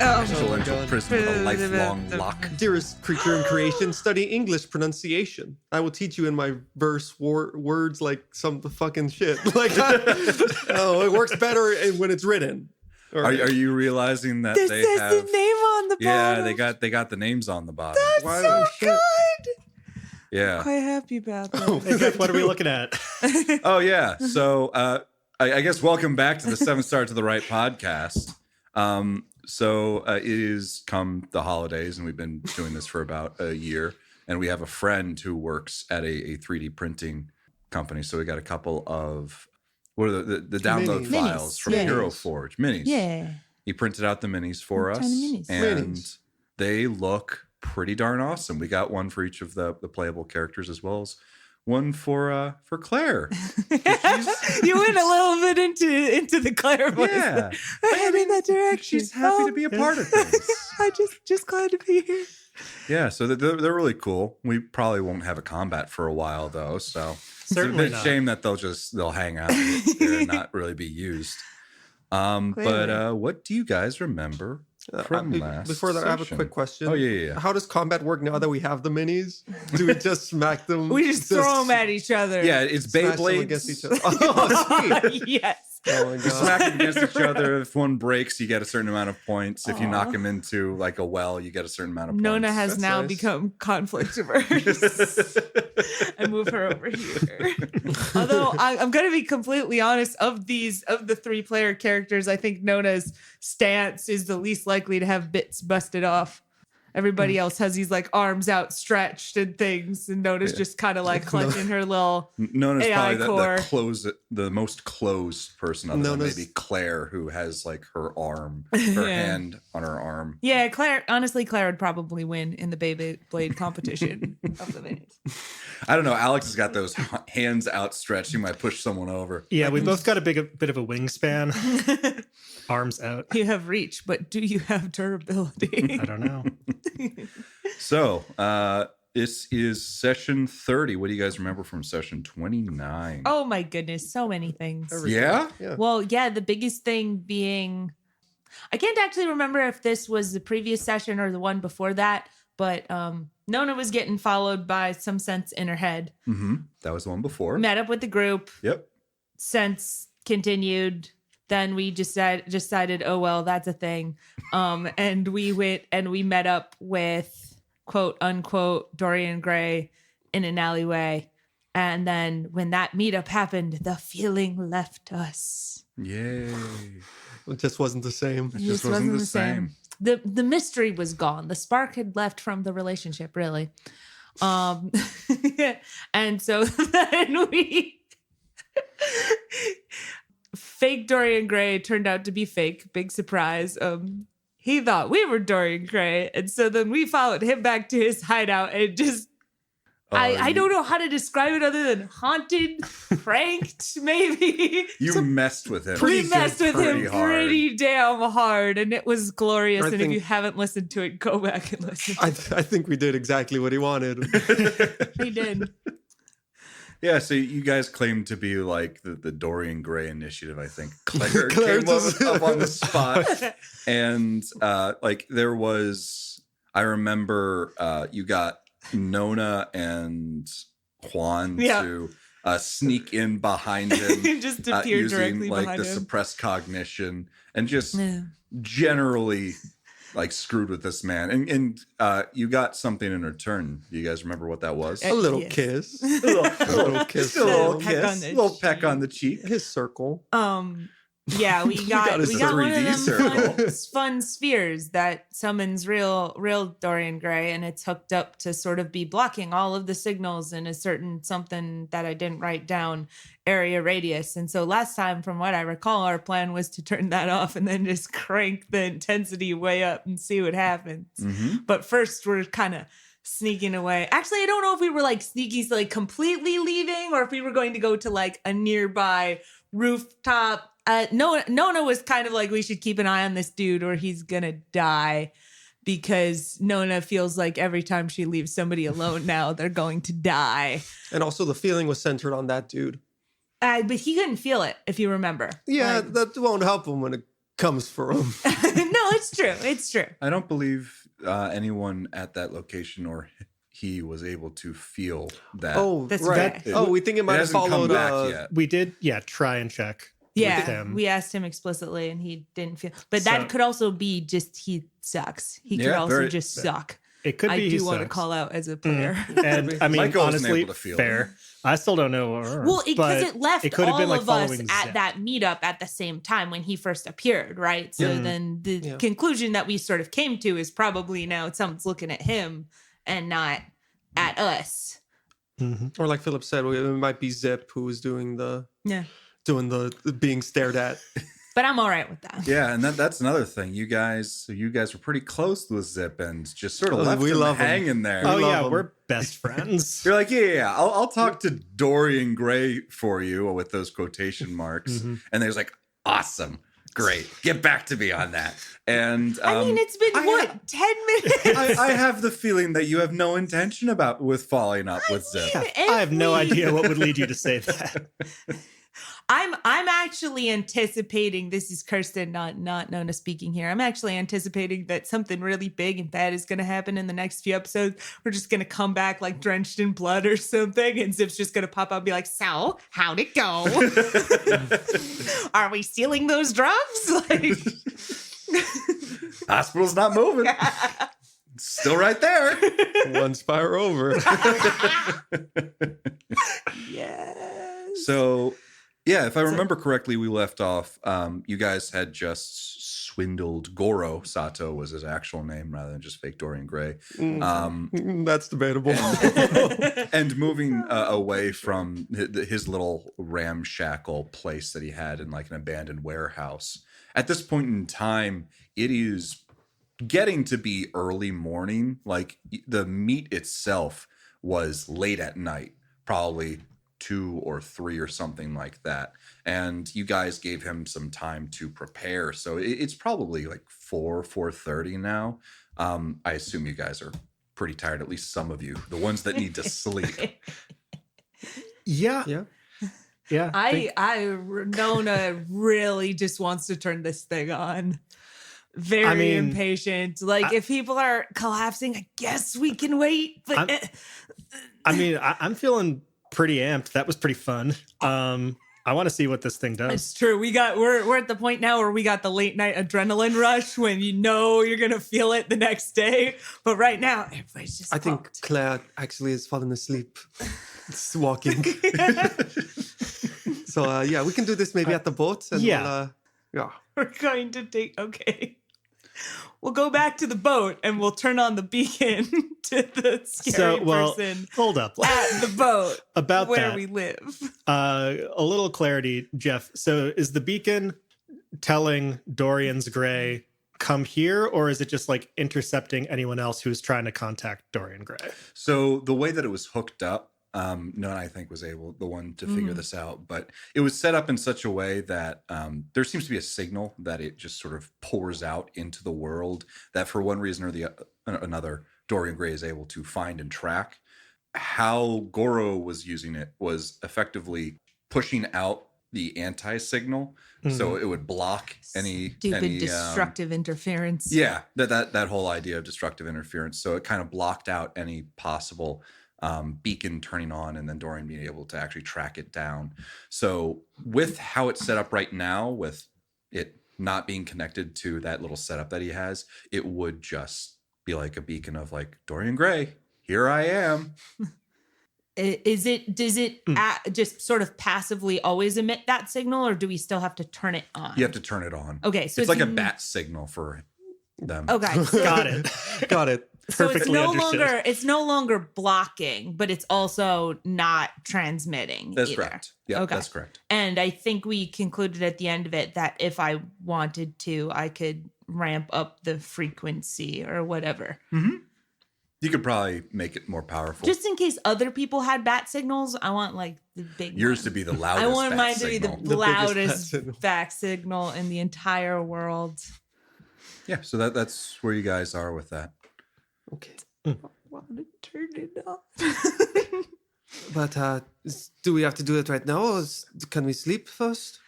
Pestilential prison with a lifelong lock. Dearest creature in creation, study English pronunciation. I will teach you in my verse words like some fucking shit. Like, it works better when it's written. Are you realizing that This they says have the name on the bottom. Yeah, they got the names on the bottom. That's so good. Yeah. Quite happy about that. Hey, Jeff, what are we looking at? Oh yeah. So I guess welcome back to the 7 Star to the Right podcast. So it is come the holidays, and we've been doing this for about a year. And we have a friend who works at a 3D printing company. So we got a couple of what are the download files from Hero Forge minis. Yeah. He printed out the minis for us, minis. and they look pretty darn awesome. We got one for each of the playable characters, as well as one for Claire. You went a little bit into the Claire voice. Yeah, I head in that direction. She's happy to be a part of things. I just glad to be here. Yeah, so they're really cool. We probably won't have a combat for a while though, so Certainly it's a shame that they'll hang out there and not really be used. But what do you guys remember from last Before that, I have a session? quick question. Oh yeah. How does combat work now that we have the minis? Do we just smack them? We just throw them at each other. Yeah, it's smash them Beyblades. against each other. Oh, sweet. Yes. Oh my You god. smack them against each other. If one breaks, you get a certain amount of points. If you knock them into like a well, you get a certain amount of points. Nona has That's now nice. become conflict averse. I move her over here. Although I'm going to be completely honest, of the 3-player characters, I think Nona's stance is the least likely to have bits busted off. Everybody else has these like arms outstretched and things, and Nona's just kind of like clutching her little Nona's AI core. probably the most closed person other than Nona's- maybe Claire, who has like her arm, her Yeah. hand on her arm. Yeah, Claire would probably win in the Beyblade competition of the minis. I don't know. Alex has got those hands outstretched. He might push someone over. Yeah, we both got a bit of a wingspan. Arms out. You have reach, but do you have durability? I don't know. So, this is session 30. What do you guys remember from session 29? Oh my goodness, so many things. Yeah? Yeah. Well, yeah, the biggest thing being, I can't actually remember if this was the previous session or the one before that, but Nona was getting followed by some sense in her head. Mm-hmm. That was the one before. Met up with the group. Yep. Sense continued. Then we just decided, oh, well, that's a thing. And we went and we met up with, quote, unquote, Dorian Gray in an alleyway. And then when that meetup happened, the feeling left us. Yay. It just wasn't the same. It just wasn't the same. The mystery was gone. The spark had left from the relationship, really. And so then we... Fake Dorian Gray turned out to be fake. Big surprise. He thought we were Dorian Gray. And so then we followed him back to his hideout and just... I don't know how to describe it other than haunted, pranked, maybe. You messed with him. We messed with him hard. pretty damn hard, and it was glorious. I And if think- you haven't listened to it, go back and listen. I think we did exactly what he wanted. He did. Yeah, so you guys claim to be like the Dorian Gray initiative, I think. Claire came just- up on the spot. And like there was, I remember you got Nona and Juan to sneak in behind him. Just appear using directly like behind the him. suppressed cognition and just Yeah. generally like screwed with this man. And you got something in return. Do you guys remember what that was? A little Yes. kiss. a little kiss. A little Peck kiss. on the A little peck on the cheek. His circle. Yeah, we got got his one of 3D them circle. fun spheres that summons real Dorian Gray, and it's hooked up to sort of be blocking all of the signals in a certain something that I didn't write down area radius. And so last time, from what I recall, our plan was to turn that off and then just crank the intensity way up and see what happens. Mm-hmm. But first, we're kind of sneaking away. Actually, I don't know if we were like sneaky, like completely leaving, or if we were going to go to like a nearby rooftop. Nona was kind of like, we should keep an eye on this dude or he's gonna die, because Nona feels like every time she leaves somebody alone now, they're going to die. And also the feeling was centered on that dude. But he couldn't feel it, if you remember. Yeah, Like, that won't help him when comes for him. No, it's true. It's true. I don't believe anyone at that location or he was able to feel that. Oh, That's right. right. We think it might have hasn't come followed. back yet. We did, try and check with Yeah, him. we asked him explicitly, and he didn't feel. But that So- could also be just he sucks. He could Yeah, also very- just suck. It could I be he do want to sucks. call out as a player. And I mean, Michael wasn't honestly, able to feel fair. I still don't know. Well, because it left could have all been, like, of us following at Zip. that meetup at the same time when he first appeared, right? So then the conclusion that we sort of came to is probably now someone's looking at him and not at us. Or like Philip said, it might be Zip who was doing the Yeah. being stared at. But I'm all right with that. Yeah, and that's another thing. You guys were pretty close with Zip and just sort of Oh, left we him love him. hanging there. Oh love yeah, him. we're best friends. You're like, yeah, I'll talk to Dorian Gray for you with those quotation marks. And there's like, awesome, great, get back to me on that. And I mean, it's been, 10 minutes? I have the feeling that you have no intention with following up with Zip. I have no idea what would lead you to say that. I'm actually anticipating, this is Kirsten, not Nona speaking here. I'm actually anticipating that something really big and bad is going to happen in the next few episodes. We're just going to come back like drenched in blood or something. And Zip's just going to pop up and be like, so how'd it go? Are we stealing those drugs? Like, Hospital's not moving. It's still right there. One spire over. yes. So, yeah, if I remember correctly, we left off. You guys had just swindled Goro Sato was his actual name rather than just fake Dorian Gray. That's debatable. And moving away from his little ramshackle place that he had in like an abandoned warehouse. At this point in time, it is getting to be early morning. Like the meet itself was late at night, probably 2 or 3 or something like that. And you guys gave him some time to prepare. So it's probably like 4:30 now. I assume you guys are pretty tired, at least some of you, the ones that need to sleep. Yeah. Nona really just wants to turn this thing on. Very impatient. Like, if people are collapsing, I guess we can wait. But I'm feeling pretty amped. That was pretty fun. I want to see what this thing does. it's true. We're at the point now where we got the late night adrenaline rush when you know you're gonna feel it the next day. But right now, everybody's just. I think pumped. Claire actually has fallen asleep. It's walking. So yeah, we can do this maybe at the boat. And yeah. We're going to take. Okay. We'll go back to the boat and we'll turn on the beacon to the scary person hold up. at the boat About where that, we live. a little clarity, Jeff. So is the beacon telling Dorian's Gray come here, or is it just like intercepting anyone else who's trying to contact Dorian Gray? So the way that it was hooked up, Nona, I think, was the one to figure this out, but it was set up in such a way that there seems to be a signal that it just sort of pours out into the world that for one reason or another, Dorian Gray is able to find and track. How Goro was using it was effectively pushing out the anti-signal, so it would block any Destructive interference. Yeah, that whole idea of destructive interference. So it kind of blocked out any possible beacon turning on and then Dorian being able to actually track it down. So with how it's set up right now, with it not being connected to that little setup that he has, it would just be like a beacon of like, Dorian Gray, here I am. Does it just sort of passively always emit that signal, or do we still have to turn it on? You have to turn it on. Okay, so it's like a bat signal for them. Okay, Got it. Got it. so it's Perfectly understood. it's no longer blocking, but it's also not transmitting. That's either. correct. Yeah, Okay. that's correct. And I think we concluded at the end of it that if I wanted to, I could ramp up the frequency or whatever. Mm-hmm. You could probably make it more powerful. Just in case other people had bat signals, I want like the big Yours one. to be the loudest. I want bat mine signal. to be the biggest bat loudest signal. bat signal in the entire world. Yeah, so that's where you guys are with that. Okay. I want to turn it on. But do we have to do it right now, or can we sleep first?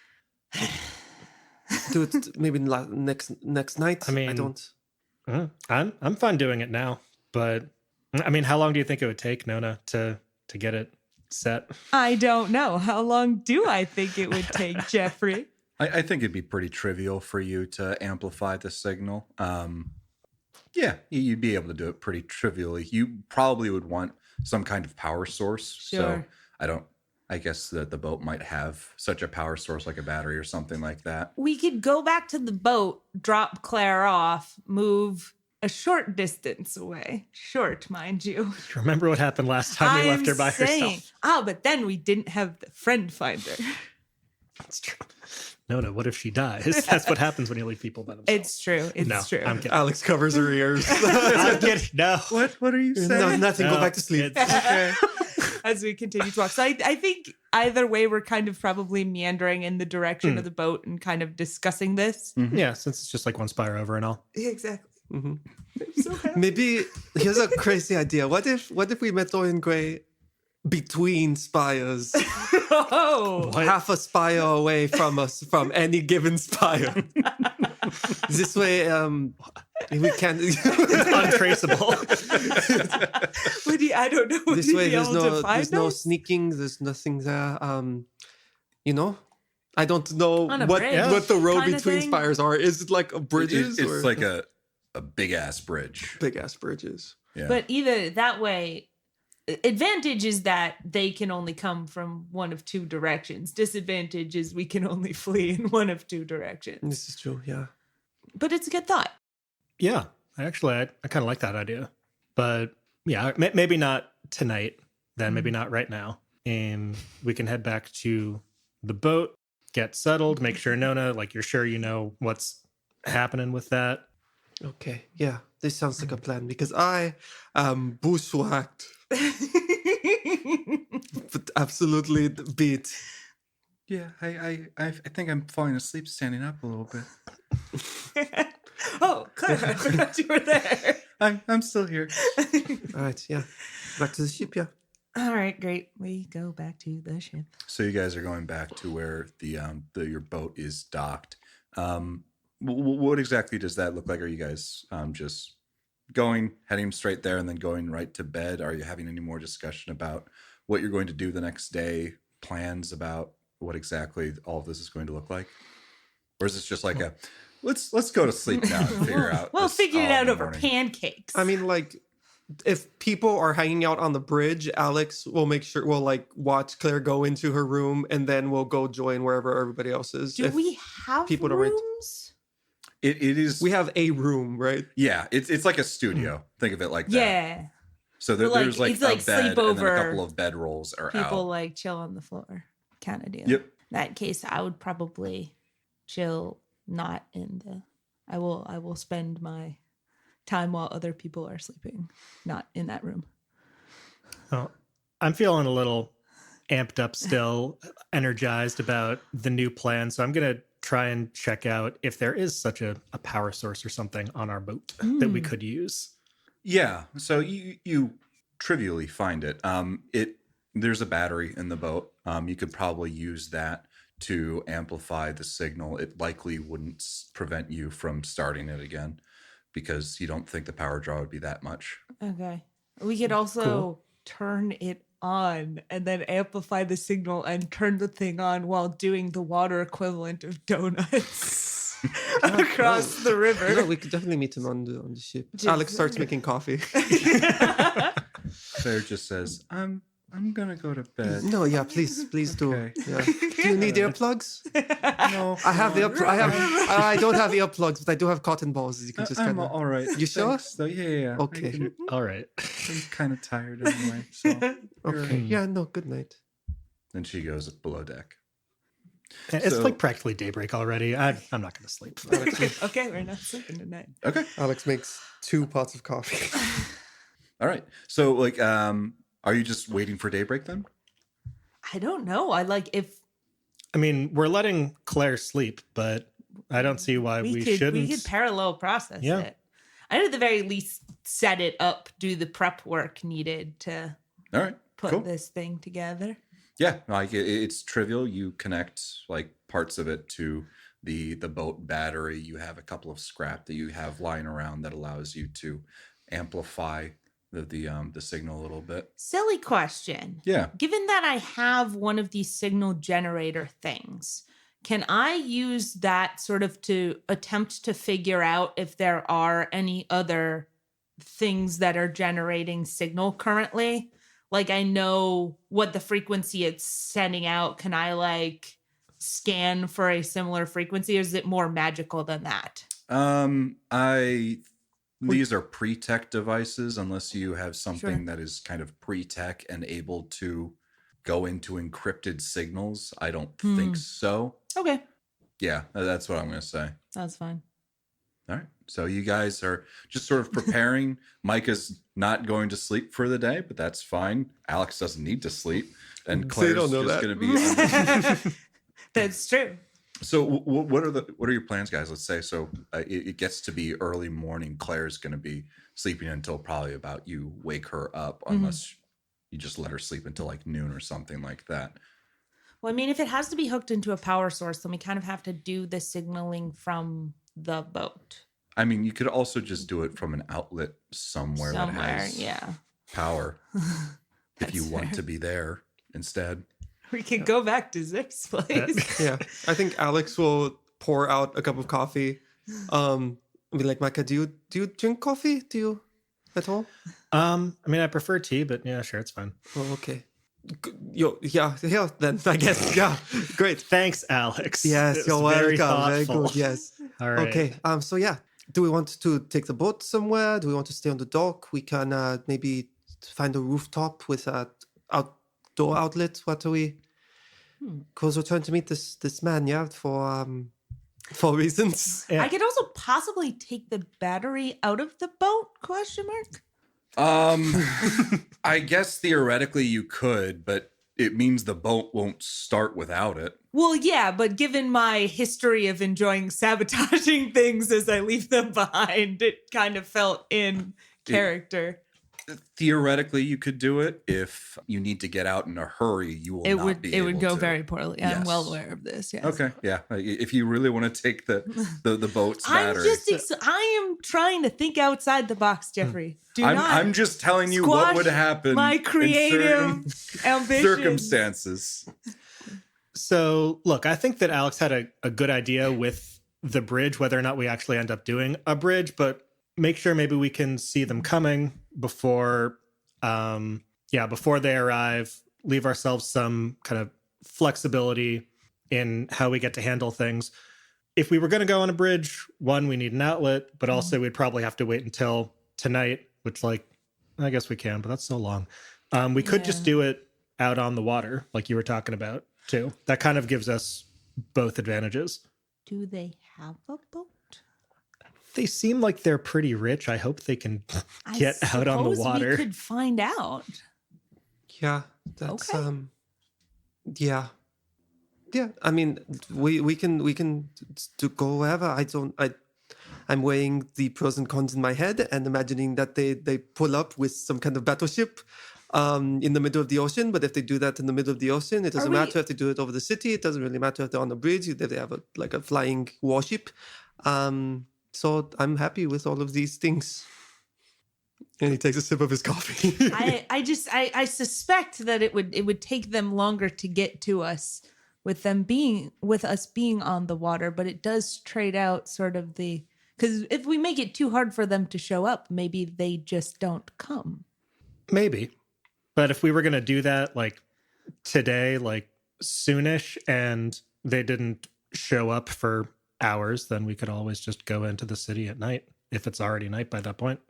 do it maybe next night. I mean, I don't. I'm fine doing it now, but I mean, how long do you think it would take, Nona, to get it set? I don't know. How long do I think it would take, Jeffrey? I think it'd be pretty trivial for you to amplify the signal. Yeah, you'd be able to do it pretty trivially. You probably would want some kind of power source. So Sure. I guess that the boat might have such a power source like a battery or something like that. We could go back to the boat, drop Claire off, move a short distance away. Short, mind you. Remember what happened last time we left her by herself? Oh, but then we didn't have the friend finder. That's true. Nona, what if she dies? That's what happens when you leave people by themselves. It's true. It's true. I'm kidding. Alex covers her ears. I'm kidding. No. What are you saying? No, nothing. No, Go back to sleep. Okay. As we continue to walk. So I think either way, we're kind of probably meandering in the direction of the boat and kind of discussing this. Yeah, since it's just like one spire over and all. Exactly. Mhm. So happy. Maybe here's a crazy idea. What if we met Dorian Gray between spires, Oh, half a spire away from us, from any given spire? This way, we can. Untraceable. I don't know. Would This he way, be able to find there's no us? sneaking. There's nothing there. I don't know On a what bridge the road kinda between thing? spires are. Is it like a bridges? It's or like a big ass bridge. big ass bridges. Yeah. But either that way, advantage is that they can only come from one of two directions. Disadvantage is we can only flee in one of two directions. This is true. Yeah. But it's a good thought. Yeah, I kind of like that idea. But yeah, maybe not tonight, then maybe not right now. And we can head back to the boat, get settled, make sure Nona, like you're sure you know what's happening with that. Okay. Yeah. This sounds like a plan because I am bushwhacked, but absolutely beat. Yeah, I think I'm falling asleep standing up a little bit. Oh, Claire, I forgot you were there. I'm still here. All right. Yeah. Back to the ship. Yeah. All right, great. We go back to the ship. So you guys are going back to where your boat is docked. What exactly does that look like? Are you guys just heading straight there and then going right to bed? Are you having any more discussion about what you're going to do the next day? Plans about what exactly all of this is going to look like? Or is this just like let's go to sleep now and figure out? We'll this figure it all in out the over morning? pancakes. I mean, like, if people are hanging out on the bridge, Alex will make sure we'll like watch Claire go into her room, and then we'll go join wherever everybody else is. do If we have people don't rent- rooms? It is. We have a room, right? Yeah, it's like a studio. Think of it like that. Yeah. So But, there's like it's a like bed and then a sleepover. couple of bedrolls are People out. like chill on the floor kind of deal. Yep. In that case, I would probably chill not in the I will spend my time while other people are sleeping, not in that room. Oh, I'm feeling a little amped up still, energized about the new plan. So I'm going to try and check out if there is such a power source or something on our boat that we could use. Yeah. So you trivially find it. There's a battery in the boat. You could probably use that to amplify the signal. It likely wouldn't prevent you from starting it again because you don't think the power draw would be that much. Okay. We could also Cool. turn it on and then amplify the signal and turn the thing on while doing the water equivalent of donuts across the river. No, we could definitely meet him on the ship. Just- Alex starts making coffee. Claire just says, I'm gonna go to bed. No, yeah, please do. Okay. Yeah. Do you need earplugs? No, I have I don't have earplugs, but I do have cotton balls. You can just I'm kind of. all right. You sure? Thanks, though. Yeah. Okay. All right. I'm kind of tired anyway. So. Okay. Yeah. No. Good night. Then she goes below deck. It's So- like practically daybreak already. I'm not going to sleep. Okay, we're not sleeping tonight. Okay. Alex makes 2 pots of coffee. All right. So, like, are you just waiting for daybreak then? I don't know. I mean, we're letting Claire sleep, but I don't see why we shouldn't. We could parallel process Yeah. it. I'd at the very least set it up, do the prep work needed to All right. put Cool. this thing together. Yeah. Like, it's trivial. You connect like parts of it to the boat battery. You have a couple of scrap that you have lying around that allows you to amplify the signal a little bit. Silly question. Yeah. Given that I have one of these signal generator things, can I use that sort of to attempt to figure out if there are any other things that are generating signal currently? Like, I know what the frequency it's sending out. Can I like scan for a similar frequency, or is it more magical than that? These are pretech devices, unless you have something Sure. that is kind of pretech and able to go into encrypted signals. I don't think so. Okay, Yeah, that's what I'm going to say. that's fine. All right. So you guys are just sort of preparing. Micah's not going to sleep for the day, but that's fine. Alex doesn't need to sleep. And They Claire's don't know just that. going to be. That's true. So what are your plans, guys? Let's say so it gets to be early morning. Claire's going to be sleeping until probably about you wake her up, unless you just let her sleep until like noon or something like that. Well, I mean, if it has to be hooked into a power source, then we kind of have to do the signaling from the boat. I mean, you could also just do it from an outlet somewhere that has power if you want to be there instead. We could go back to Zip's place. Yeah, I think Alex will pour out a cup of coffee. And be like, Micah, do you drink coffee? Do you at all? I mean, I prefer tea, but yeah, sure, it's fine. Oh, okay. Yeah, then I guess. Yeah, great. Thanks, Alex. Yes, It you're was very welcome. Very thoughtful. good. Yes. All right. Okay. So yeah, do we want to take the boat somewhere? Do we want to stay on the dock? We can maybe find a rooftop with a outdoor outlet. What are we? Because we're trying to meet this man, yeah, for reasons. Yeah. I could also possibly take the battery out of the boat? ? I guess theoretically you could, but it means the boat won't start without it. Well, yeah, but given my history of enjoying sabotaging things as I leave them behind, it kind of felt in character. Theoretically, you could do it. If you need to get out in a hurry, you will not be able go to. very poorly. I'm Yes. well aware of this. Yes. Okay, yeah. If you really want to take the boat's battery, I am trying to think outside the box, Jeffrey. I'm just telling you what would happen. My in creative certain ambitions. circumstances. So, look, I think that Alex had a good idea with the bridge, whether or not we actually end up doing a bridge, but make sure maybe we can see them coming before they arrive, leave ourselves some kind of flexibility in how we get to handle things. If we were going to go on a bridge, one, we need an outlet, but also we'd probably have to wait until tonight, which, like, I guess we can, but that's so long. We could just do it out on the water, like you were talking about, too. That kind of gives us both advantages. Do they have a boat? They seem like they're pretty rich. I hope they can get out on the suppose water. We could find out. Yeah, that's Okay. yeah. I mean, we can go wherever. I'm weighing the pros and cons in my head and imagining that they pull up with some kind of battleship in the middle of the ocean. But if they do that in the middle of the ocean, it doesn't matter if they do it over the city. It doesn't really matter if they're on a bridge. If they have a flying warship. So I'm happy with all of these things. And he takes a sip of his coffee. I suspect that it would take them longer to get to us with us being on the water, but it does trade out sort of because if we make it too hard for them to show up, maybe they just don't come. Maybe. But if we were going to do that like today, like soonish, and they didn't show up for hours, then we could always just go into the city at night if it's already night by that point.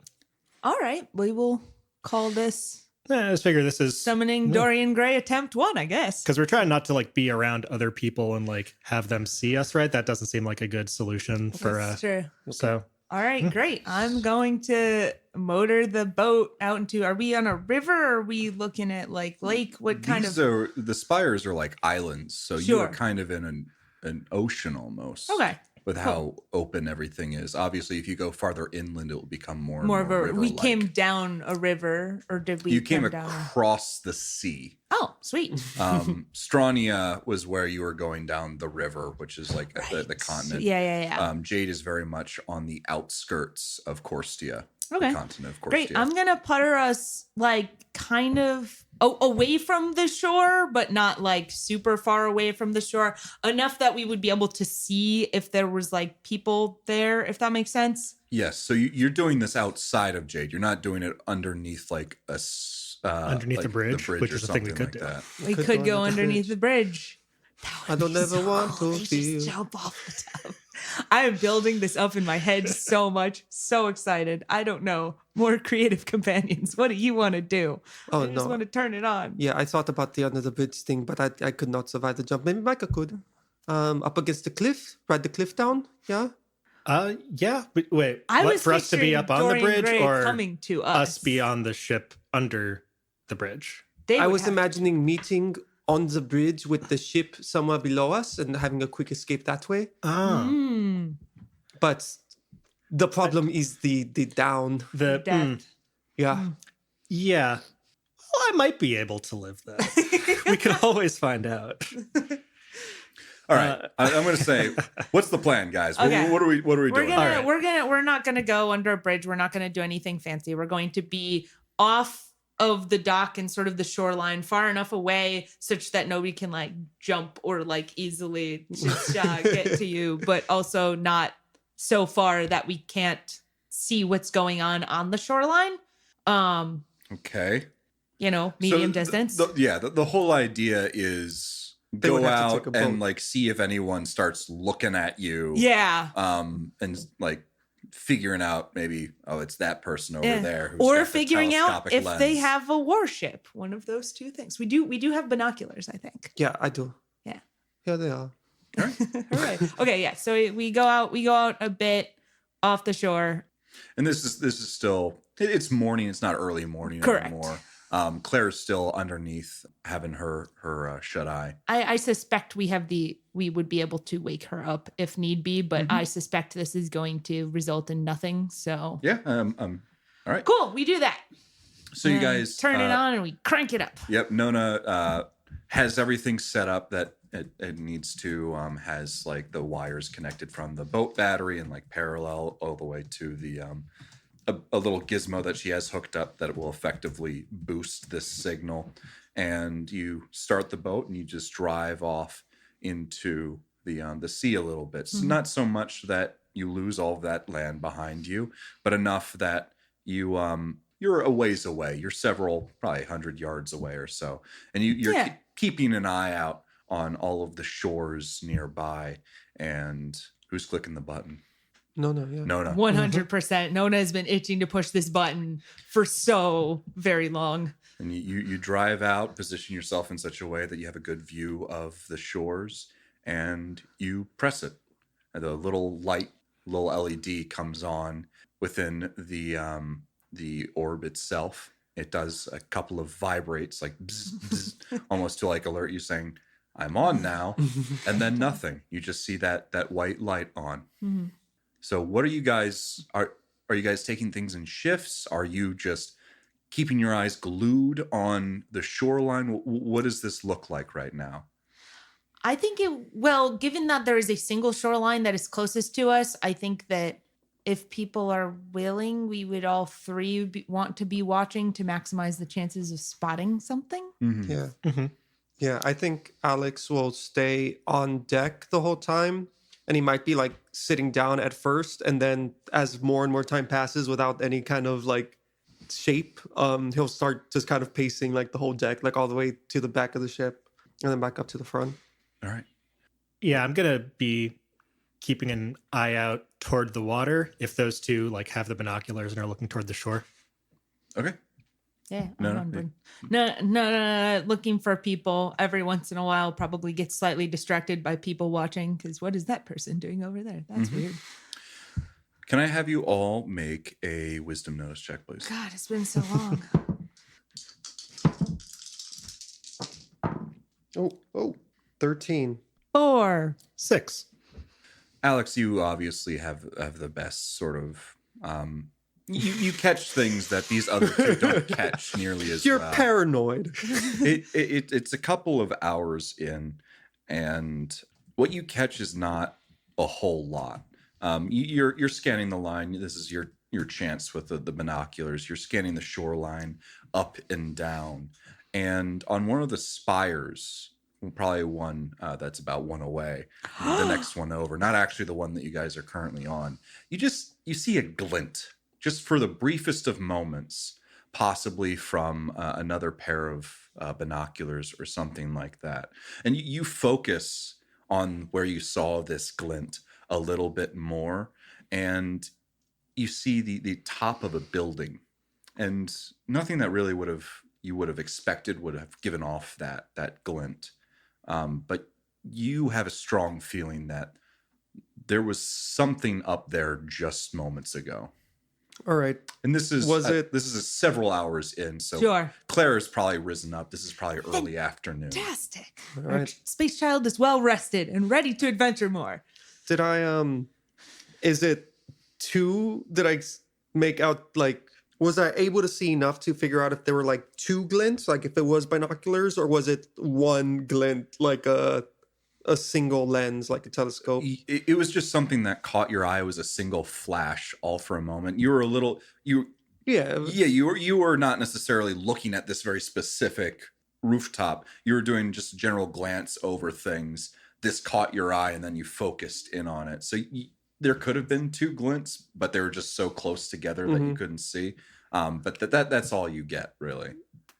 All right, we will call this I just figure this is summoning Dorian Gray attempt 1, I guess. because we're trying not to like be around other people and like have them see us, right? That doesn't seem like a good solution for That's true. So All right, great. I'm going to motor the boat out into. Are we on a river? Or are we looking at like lake? What kind of? The spires are like islands, so you are Sure. kind of in an ocean almost. Okay. With how open everything is. Obviously, if you go farther inland, it will become more More of a. We river-like. came down a river, or did we? You came come down across the sea. Oh, sweet. Strania was where you were going down the river, which is like the continent. Yeah. Jade is very much on the outskirts of Korstia, Okay. the continent of Korstia. Great. I'm going to putter us like kind of away from the shore, but not like super far away from the shore, enough that we would be able to see if there was like people there, if that makes sense. Yes. So you're doing this outside of Jade. You're not doing it underneath like underneath like the bridge, which or is a thing we something could do. that. We could go underneath the bridge. I don't ever want to They feel. just jump off the top. I am building this up in my head so much. So excited. I don't know. More creative companions. What do you want to do? Oh, I just no. want to turn it on. Yeah, I thought about the under the bridge thing, but I could not survive the jump. Maybe Micah could. Up against the cliff, ride the cliff down. Yeah. Yeah. But wait, I what, was for us to be picturing up on the Dorian bridge Gray or coming to us be on the ship under the bridge? They I would was have to- imagining meeting on the bridge with the ship somewhere below us and having a quick escape that way. Mm, But the problem is the down. The death. Yeah. yeah. Well, I might be able to live that. We can always find out. All right. I'm going to say, what's the plan, guys? Okay. What are we doing? right. We're not gonna go under a bridge. We're not gonna do anything fancy. We're going to be off of the dock and sort of the shoreline, far enough away such that nobody can like jump or like easily just get to you, but also not so far that we can't see what's going on the shoreline. Okay. Medium So distance. The whole idea is They would go have to out take a and boat. like see if anyone starts looking at you. Yeah. And like figuring out maybe, oh, it's that person over Yeah. there. Who's Or got the figuring out telescopic if lens. they have a warship. One of those two things. We do have binoculars, I think. Yeah, I do. Yeah. Here they are. All right. Okay, yeah. So we go out a bit off the shore. And this is still, it's morning. It's not early morning Correct. anymore. Claire's still underneath having her shut eye. I suspect we would be able to wake her up if need be, but I suspect this is going to result in nothing. So Yeah. All right. cool. We do that. So you And guys turn it on and we crank it up. Yep. Nona has everything set up that it needs to, has like the wires connected from the boat battery and like parallel all the way to the a little gizmo that she has hooked up that will effectively boost this signal. And you start the boat and you just drive off into the sea a little bit. So not so much that you lose all of that land behind you, but enough that you're a ways away. You're several, probably 100 yards away or so. And you're keeping an eye out on all of the shores nearby. And who's clicking the button? No, yeah. Nona. 100%. Nona has been itching to push this button for so very long. And you drive out, position yourself in such a way that you have a good view of the shores, and you press it. And the little LED comes on within the orb itself. It does a couple of vibrates, like bzz, bzz, almost to like alert you saying, "I'm on now," and then nothing. You just see that white light on. Mm-hmm. So what are you guys, are you guys taking things in shifts? Are you just keeping your eyes glued on the shoreline? What does this look like right now? I think given that there is a single shoreline that is closest to us, I think that if people are willing, we would all three want to be watching to maximize the chances of spotting something. Mm-hmm. Yeah. Mm-hmm. Yeah, I think Alex will stay on deck the whole time. And he might be like sitting down at first. And then as more and more time passes without any kind of like shape, he'll start just kind of pacing like the whole deck, like all the way to the back of the ship and then back up to the front. All right. Yeah, I'm going to be keeping an eye out toward the water if those two like have the binoculars and are looking toward the shore. Okay. Yeah, No, I'm no, on board. No. Looking for people every once in a while. Probably get slightly distracted by people watching because what is that person doing over there? That's weird. Can I have you all make a wisdom notice check, please? God, it's been so long. Oh, 13. 4. 6. Alex, you obviously have the best sort of You catch things that these other two don't catch nearly as You're well. paranoid. It's a couple of hours in, and what you catch is not a whole lot. You're scanning the line. This is your chance with the binoculars. You're scanning the shoreline up and down, and on one of the spires, probably one that's about one away, the next one over, not actually the one that you guys are currently on. You see a glint, just for the briefest of moments, possibly from another pair of binoculars or something like that. And you focus on where you saw this glint a little bit more, and you see the top of a building, and nothing that really you would have expected would have given off that glint. But you have a strong feeling that there was something up there just moments ago. All right. And this is this is several hours in, so Sure. Claire has probably risen up. This is probably early afternoon. Fantastic. All Our right. space child is well rested and ready to adventure more. Did I is it two? Did I make out like? Was I able to see enough to figure out if there were like two glints, like if it was binoculars, or was it one glint, like a single lens, like a telescope? It was just something that caught your eye. It was a single flash, all for a moment. You were you were not necessarily looking at this very specific rooftop. You were doing just a general glance over things. This caught your eye, and then you focused in on it. So there could have been two glints, but they were just so close together that you couldn't see. But that's all you get, really.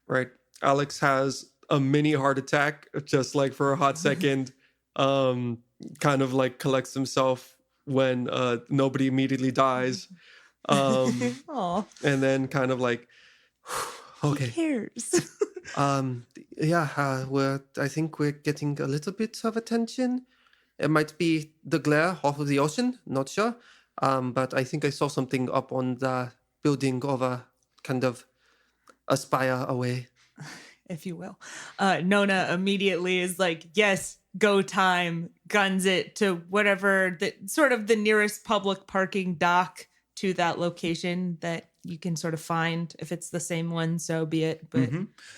Right. Alex has a mini heart attack, just like for a hot second. Kind of like collects himself when nobody immediately dies. Aw, And then kind of like, who okay. cares? I think we're getting a little bit of attention. It might be the glare off of the ocean, not sure. But I think I saw something up on the building over kind of a spire away. If you will. Nona immediately is like, yes, go time, guns it to whatever the nearest public parking dock to that location that you can sort of find. If it's the same one, so be it. But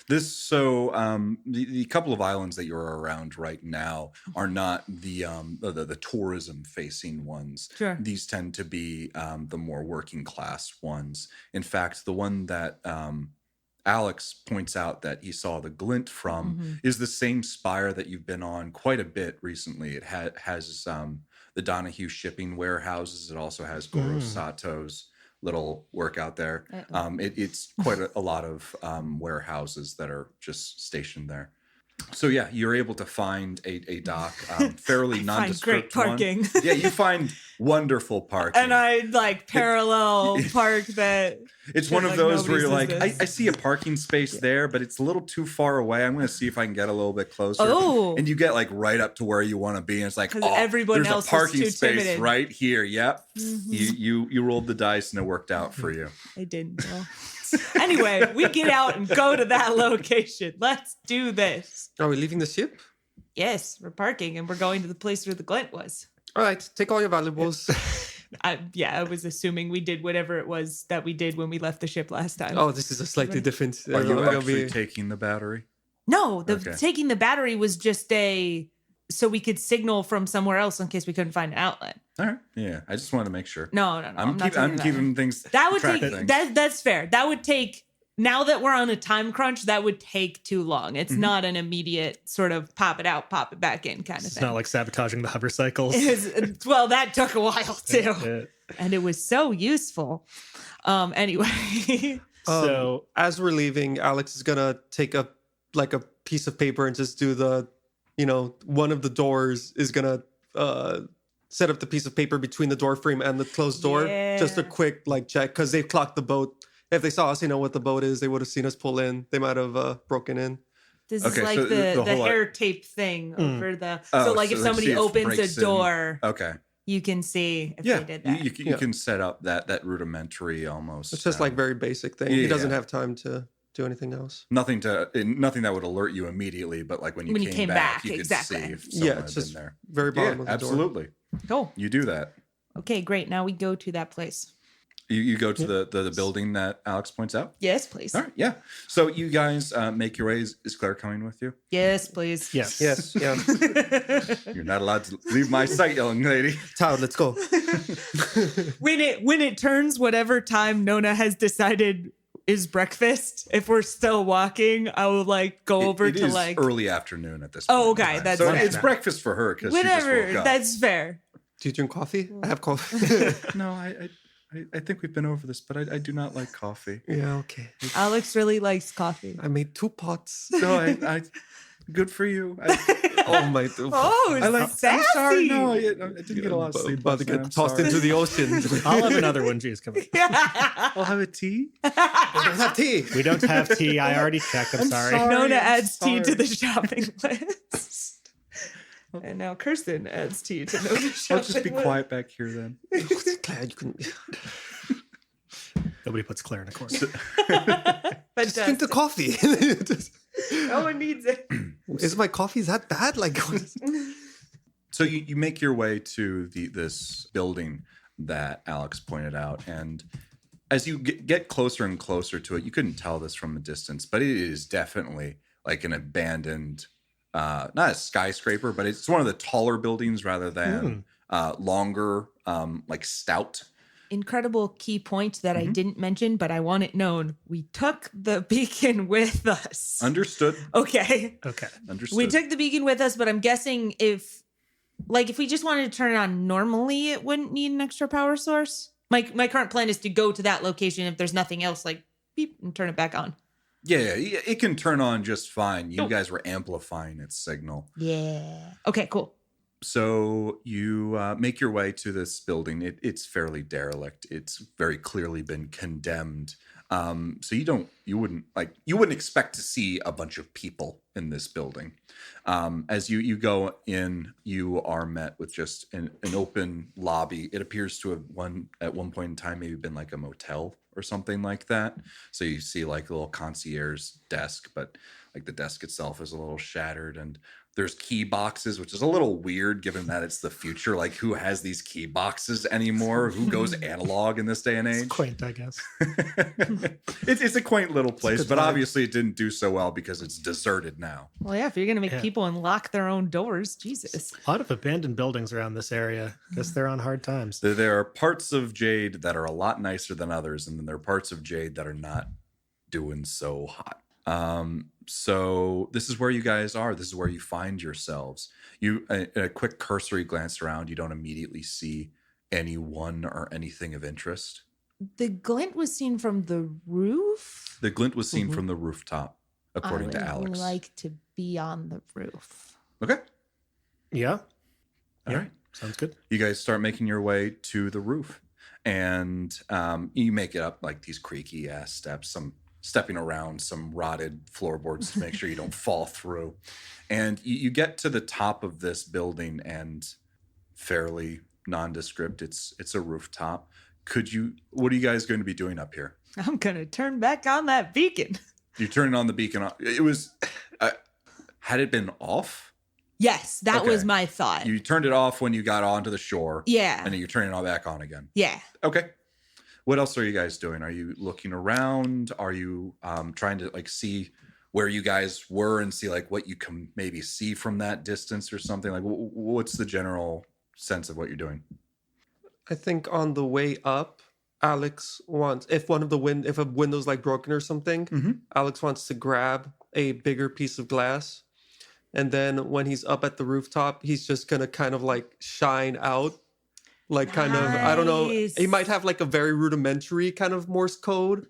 the couple of islands that you're around right now are not the tourism facing ones. Sure. These tend to be the more working class ones. In fact, the one that Alex points out that he saw the glint from is the same spire that you've been on quite a bit recently. It has the Donahue shipping warehouses. It also has Goro Sato's little workout there. It's quite a lot of warehouses that are just stationed there. So yeah, you're able to find a dock, fairly nondescript find great parking. one. Yeah, you find wonderful parking. and I like parallel park that. It's one of like, those where nobody you're says like, this. I see a parking space there, but it's a little too far away. I'm going to see if I can get a little bit closer. Oh. And you get like right up to where you want to be. And it's like, 'Cause oh, everyone there's else a was parking too space timid. right here. Yep. Mm-hmm. You rolled the dice and it worked out for you. I didn't know. Anyway, we get out and go to that location. Let's do this. Are we leaving the ship? Yes, we're parking and we're going to the place where the glint was. All right, take all your valuables. I was assuming we did whatever it was that we did when we left the ship last time. Oh, this is a slightly different. Are you we're gonna actually be- taking the battery? No, Okay. taking the battery was just so we could signal from somewhere else in case we couldn't find an outlet. All right. Yeah. I just wanted to make sure. No, I'm not taking I'm the keeping things. That would track take of things. that's fair. That would take, now that we're on a time crunch, that would take too long. It's not an immediate sort of pop it out, pop it back in kind of It's thing. not like sabotaging the hover cycles. Well, that took a while too. Yeah. And it was so useful. Anyway. So as we're leaving, Alex is gonna take a piece of paper and just do one of the doors is gonna set up the piece of paper between the door frame and the closed door. Yeah. Just a quick check, because they've clocked the boat. If they saw us, what the boat is, they would have seen us pull in. They might have broken in. This Okay, is like so the the whole- hair tape thing over the. Oh, so like so if they somebody see it opens breaks a in. door, Okay. you can see if Yeah. they did that. You can set up that rudimentary almost. It's just very basic thing. yeah, He doesn't yeah. have time to do anything else. nothing that would alert you immediately, but like when you came back, you exactly. could see if someone Yeah, had it's been just there. very bottom Yeah, of the door. absolutely. Cool. You do that. Okay, great. Now we go to that place. You go to the building that Alex points out? Yes, please. All right, yeah. So you guys make your way. Is Claire coming with you? Yes, please. Yes. Yes, yeah. You're not allowed to leave my sight, young lady. Tao, let's go. When it turns whatever time Nona has decided is breakfast, if we're still walking, I will like go over it to is like early afternoon at this point. Oh, in okay, time. that's so fair. it's breakfast for her because she just whatever. woke up. That's fair. Do you drink coffee? I have coffee. No, I think we've been over this, but I do not like coffee. Yeah, okay. Alex really likes coffee. I made 2 pots. No, I good for you. Oh my. Oh, I like. sassy. I'm sorry. No, I didn't get a lot of sleep. About to last night. get I'm tossed sorry. into the ocean. I'll have another one. Geez, come on. I'll have a tea. I don't have tea. We don't have tea. I already checked. I'm sorry. Nona I'm adds tea to sorry. the shopping list. And now Kirsten adds tea to Nona's shopping I'll just be list. quiet back here then. Claire, you can Nobody puts Claire in a corner. just drink the Fantastic. coffee. No one needs it. Is my coffee that bad? Like, So you make your way to this building that Alex pointed out, and as you get closer and closer to it, you couldn't tell this from a distance, but it is definitely like an abandoned, not a skyscraper, but it's one of the taller buildings rather than longer, like stout. Incredible key point that I didn't mention, but I want it known. We took the beacon with us. Understood. Okay. Okay. Understood. We took the beacon with us, but I'm guessing if we just wanted to turn it on normally, it wouldn't need an extra power source. My current plan is to go to that location if there's nothing else, like beep, and turn it back on. Yeah, it can turn on just fine. You guys were amplifying its signal. Yeah. Okay, cool. So you make your way to this building. It's fairly derelict. It's very clearly been condemned. So you wouldn't expect to see a bunch of people in this building. As you go in, you are met with just an open lobby. It appears to have at one point in time maybe been like a motel or something like that. So you see like a little concierge desk, but like the desk itself is a little shattered, and there's key boxes, which is a little weird given that it's the future. Like, who has these key boxes anymore? Who goes analog in this day and age? It's quaint, I guess. It's a quaint little place, good but vibe. obviously it didn't do so well because it's deserted now. Well, yeah, if you're gonna make Yeah. people unlock their own doors, Jesus. A lot of abandoned buildings around this area. Guess they're on hard times. There are parts of Jade that are a lot nicer than others, and then there are parts of Jade that are not doing so hot. So this is where you guys are. This is where you find yourselves. You, a quick cursory glance around, you don't immediately see anyone or anything of interest. The glint was seen from the roof. The glint was seen from the rooftop, according I to would Alex. like to be on the roof. Okay. Yeah. All Yeah. right. Sounds good. You guys start making your way to the roof, and you make it up like these creaky ass steps, some stepping around some rotted floorboards to make sure you don't fall through. And you get to the top of this building, and fairly nondescript, it's a rooftop. What are you guys going to be doing up here? I'm gonna turn back on that beacon. You're turning on the beacon. It was, had it been off? Yes, that Okay. was my thought. You turned it off when you got onto the shore. Yeah. And then you're turning it all back on again. Yeah. Okay. What else are you guys doing? Are you looking around? Are you trying to like see where you guys were and see like what you can maybe see from that distance or something? Like what's the general sense of what you're doing? I think on the way up, Alex wants, if a window's like broken or something, Alex wants to grab a bigger piece of glass. And then when he's up at the rooftop, he's just gonna kind of like shine out. Like kind of, I don't know, Nice. he might have like a very rudimentary kind of Morse code.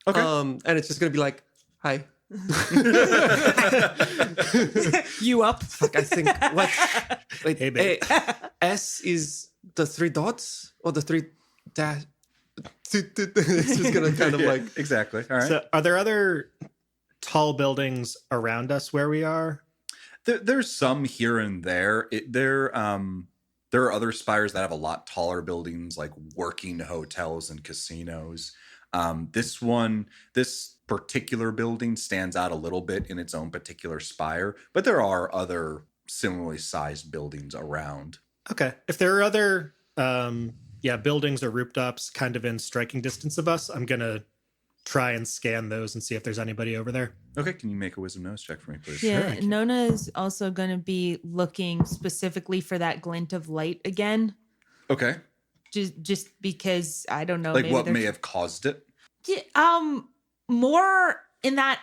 Okay. And it's just gonna be like, hi. You up? Fuck, I think what? Wait, Hey, babe. S is the 3 dots or the 3 dash? It's just gonna kind of Yeah, like. exactly. All right. So, are there other tall buildings around us where we are? There's some here and there. There are other spires that have a lot taller buildings, like working hotels and casinos. This particular building stands out a little bit in its own particular spire, but there are other similarly sized buildings around. Okay. If there are other buildings or rooftops kind of in striking distance of us. I'm going to try and scan those and see if there's anybody over there. Okay, can you make a wisdom nose check for me, please? Yeah, Nona is also going to be looking specifically for that glint of light again. Okay. Just because I don't know, Like maybe what there's- may have caused it? Yeah, more in that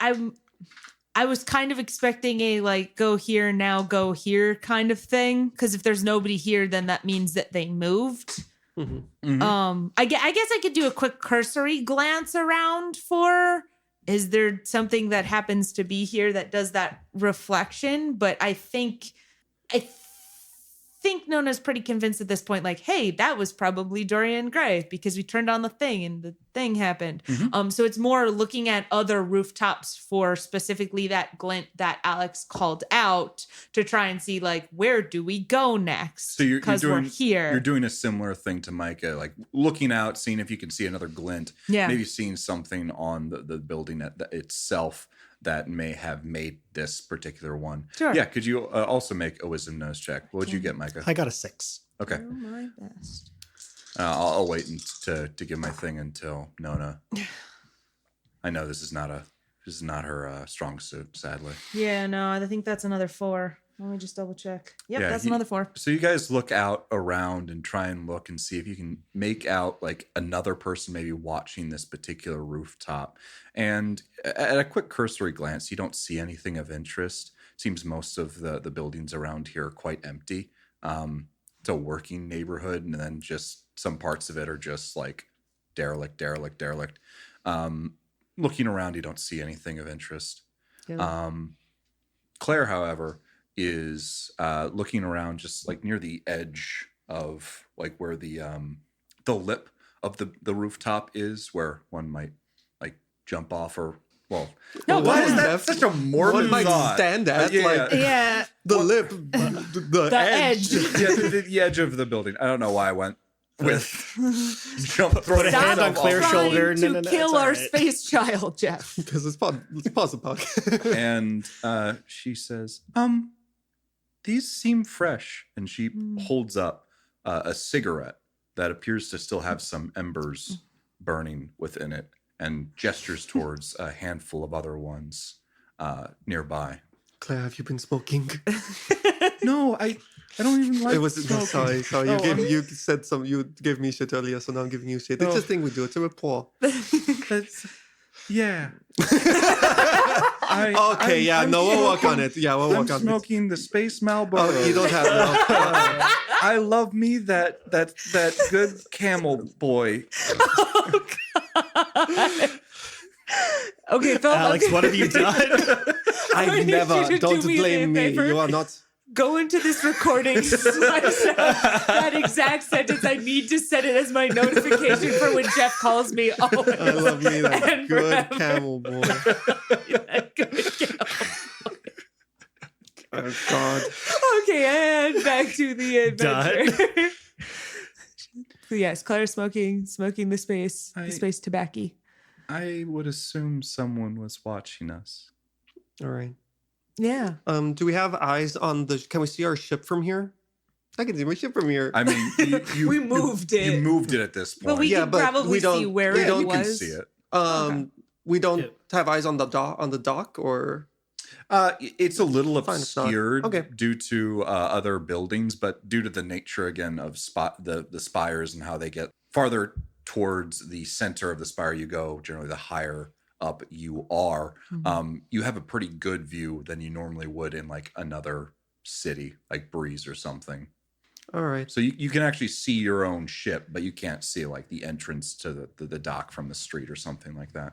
I was kind of expecting a like go here now, go here kind of thing. Because if there's nobody here, then that means that they moved. I guess I could do a quick cursory glance around for. Is there something that happens to be here that does that reflection? But I think Nona's pretty convinced at this point, like, hey, that was probably Dorian Gray because we turned on the thing and the thing happened. So it's more looking at other rooftops for specifically that glint that Alex called out to try and see, like, where do we go next? So you're Because we're here. You're doing a similar thing to Micah, like looking out, seeing if you can see another glint. Yeah. Maybe seeing something on the building itself that may have made this particular one. Sure. Yeah. Could you also make a wisdom nose check? What would you get, Micah? I got a 6. Okay. Do my best. I'll wait to give my thing until Nona. I know this is not her strong suit, sadly. Yeah, no, I think that's another 4. Let me just double check. Yep, that's another 4. So you guys look out around and try and look and see if you can make out like another person maybe watching this particular rooftop. And at a quick cursory glance, you don't see anything of interest. Seems most of the buildings around here are quite empty. It's a working neighborhood, and then just some parts of it are just like derelict. Looking around, you don't see anything of interest. Yeah. Claire, however, is looking around just like near the edge of like where the lip of the rooftop is, where one might like jump off or No, why is one that left- such a morbid one might thought? stand at, like- yeah. The lip, the edge. Yeah, the edge of the building. I don't know why I went with jump throw Put a Stop hand on Claire's trying shoulder. to No, kill it's all our right. space child, Jeff. Because it's possible. And she says, these seem fresh. And she holds up a cigarette that appears to still have some embers burning within it and gestures towards a handful of other ones nearby. Claire, have you been smoking? No, I don't even like It was smoking. sorry. You said some. You gave me shit earlier, so now I'm giving you shit. It's Oh. a thing we do. It's a rapport. Yeah. Okay, we'll work on it. Yeah, we'll I'm work on it. smoking the Space Marlboro. Oh, you don't have no. I love me that good camel boy. Okay, Phil. Alex, okay. what have you done? I need never. you to Don't do me a blame me. favor. You are not. Go into this recording, slice out that exact sentence. I need to set it as my notification for when Jeff calls me. Always. I love me that And good forever. camel boy. That good camel. Oh God. Okay, and back to the adventure. So yes, Claire smoking the space tobacco. I would assume someone was watching us. All right. Yeah. Do we have eyes on the? Can we see our ship from here? I can see my ship from here. I mean, you We moved it. You moved it at this point. But we Yeah, can but probably we don't- see where we it don't- you can was. see it. Okay. We don't Yeah. have eyes on the dock, or It's a little Fine, it's not. obscured Okay. due to other buildings, but due to the nature again of the spires and how they get farther towards the center of the spire you go, generally the higher up you are, you have a pretty good view than you normally would in like another city, like Breeze or something. all right. So you can actually see your own ship, but you can't see like the entrance to the dock from the street or something like that.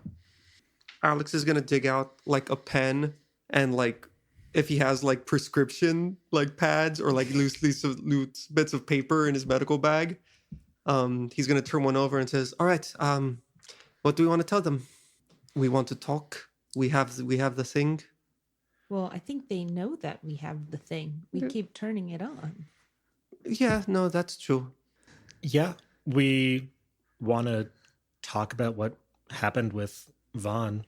Alex is gonna dig out like a pen and like if he has like prescription like pads or like loose bits of paper in his medical bag, he's gonna turn one over and says, "All right, what do we want to tell them? We want to talk. We have the thing." Well, I think they know that we have the thing. We keep turning it on. Yeah, no, that's true. Yeah, we want to talk about what happened with Vaughn,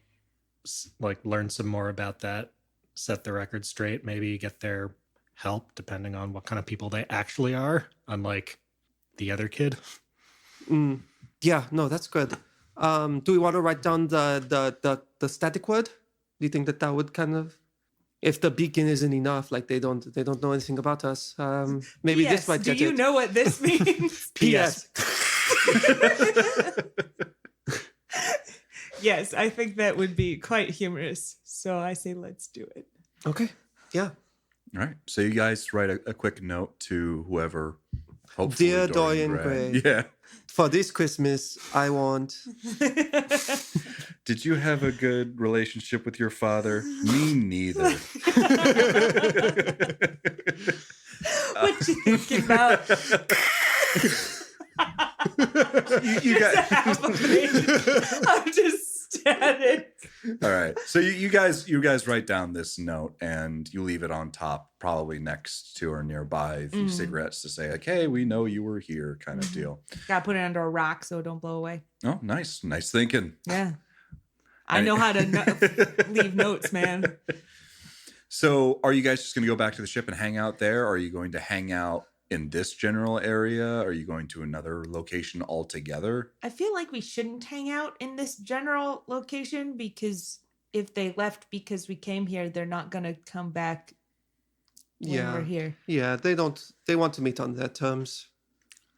like learn some more about that, set the record straight, maybe get their help depending on what kind of people they actually are, unlike the other kid. Yeah, no, that's good. Do we want to write down the static word? Do you think that would kind of, if the beacon isn't enough, like they don't know anything about us, maybe P.S. this might Do get you it. know what this means? P.S. Yes, I think that would be quite humorous. So I say let's do it. Okay. Yeah. All right. So you guys write a quick note to whoever. Hopefully Dear Dorian Gray. Yeah. For this Christmas, I want. Did you have a good relationship with your father? Me neither. What you thinking about? You got. I'm just static. All right. So you guys write down this note and you leave it on top, probably next to or nearby a few cigarettes to say, like, hey, we know you were here, kind of deal. Gotta put it under a rock so it don't blow away. Oh, nice. Nice thinking. Yeah. I know how to leave notes, man. So are you guys just going to go back to the ship and hang out there? Or are you going to hang out in this general area? Are you going to another location altogether? I feel like we shouldn't hang out in this general location because if they left because we came here, they're not going to come back when we're here. Yeah, they want to meet on their terms.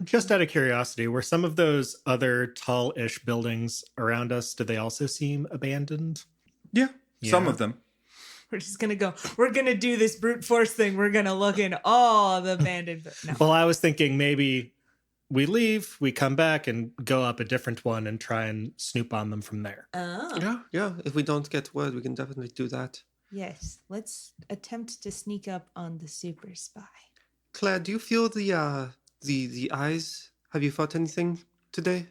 Just out of curiosity, were some of those other tall-ish buildings around us, did they also seem abandoned? Yeah. Some Yeah. of them. We're just going to we're going to do this brute force thing. We're going to look in all the abandoned. No. Well, I was thinking maybe we leave, we come back and go up a different one and try and snoop on them from there. Oh. Yeah. If we don't get word, we can definitely do that. Yes. Let's attempt to sneak up on the super spy. Claire, do you feel the eyes? Have you felt anything today?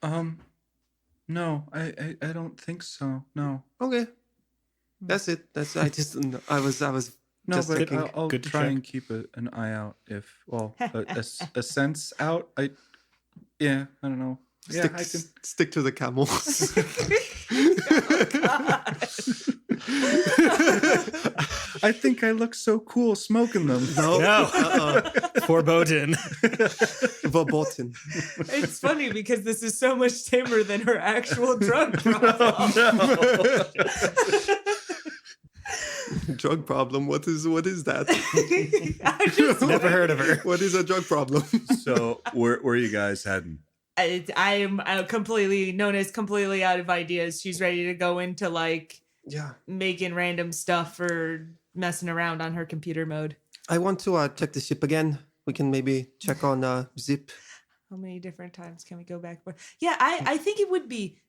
No, I don't think so. No. Okay. That's it. I was No, just but thinking. I'll Good to try check. and keep an eye out if, a sense out. I don't know. Yeah, I can. Stick to the camels. I think I look so cool smoking them. No. Foreboding. Verboten. It's funny because this is so much tamer than her actual drug problem. Drug problem. What is that? I just, Never heard of her. What is a drug problem? So where are you guys heading? I'm completely, Nona's completely out of ideas. She's ready to go into like Yeah. making random stuff or messing around on her computer mode. I want to check the ship again. We can maybe check on Zip. How many different times can we go back? Yeah, I think it would be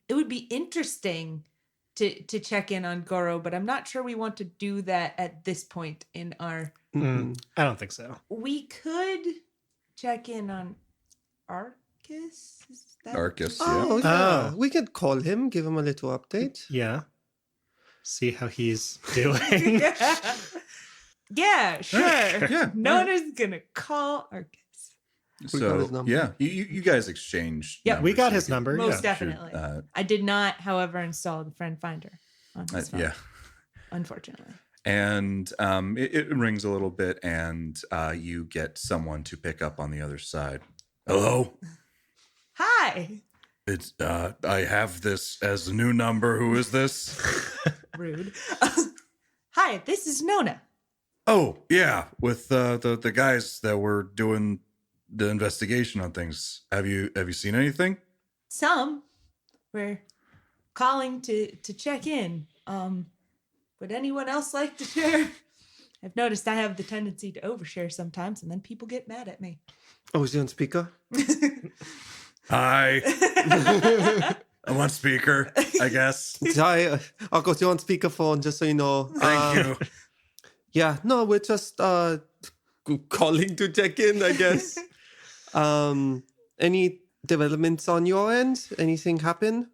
interesting to check in on Goro, but I'm not sure we want to do that at this point in our. Mm-mm. I don't think so. We could check in on Arcus. Is that Arcus, yeah. Oh, yeah. Oh. We could call him, give him a little update. Yeah. See how he's doing. Yeah, sure. Yeah. Nona's gonna call Arcus. We got his So number. yeah, you guys exchanged. Yep. We numbers, got so his you number. Most Yeah. definitely. I did not, however, install the friend finder on his phone. yeah. Unfortunately. And it rings a little bit, and you get someone to pick up on the other side. Hello, Hi. it's I have this as a new number. Who is this? Rude. Hi, this is Nona. Oh yeah, with the guys that were doing the investigation on things. Have you seen anything? Some. We're calling to check in. Would anyone else like to share? I've noticed I have the tendency to overshare sometimes, and then people get mad at me. Oh, is he on speaker? Hi, I'm on speaker, I guess. Hi, I'll go to you on speakerphone just so you know. Thank you. Yeah, no, we're just calling to check in, I guess. Any developments on your end? Anything happen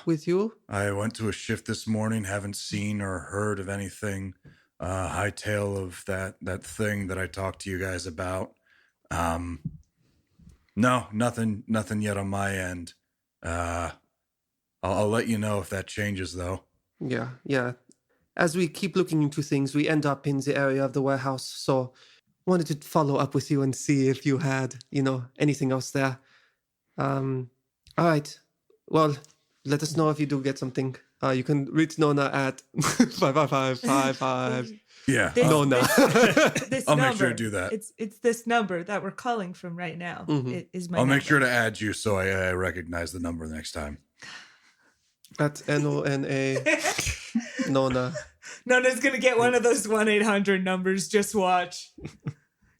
with you? I went to a shift this morning. Haven't seen or heard of anything. Hightail of that thing that I talked to you guys about. No, nothing yet on my end. I'll let you know if that changes, though. Yeah. As we keep looking into things, we end up in the area of the warehouse. So wanted to follow up with you and see if you had, anything else there. All right. Well, let us know if you do get something. You can reach Nona at 55555. Yeah. Nona. This I'll number, make sure to do that. It's this number that we're calling from right now. It is my I'll make number. sure to add you so I recognize the number next time. At Nona. Nona. Nona's gonna get one of those 1-800 numbers. Just watch.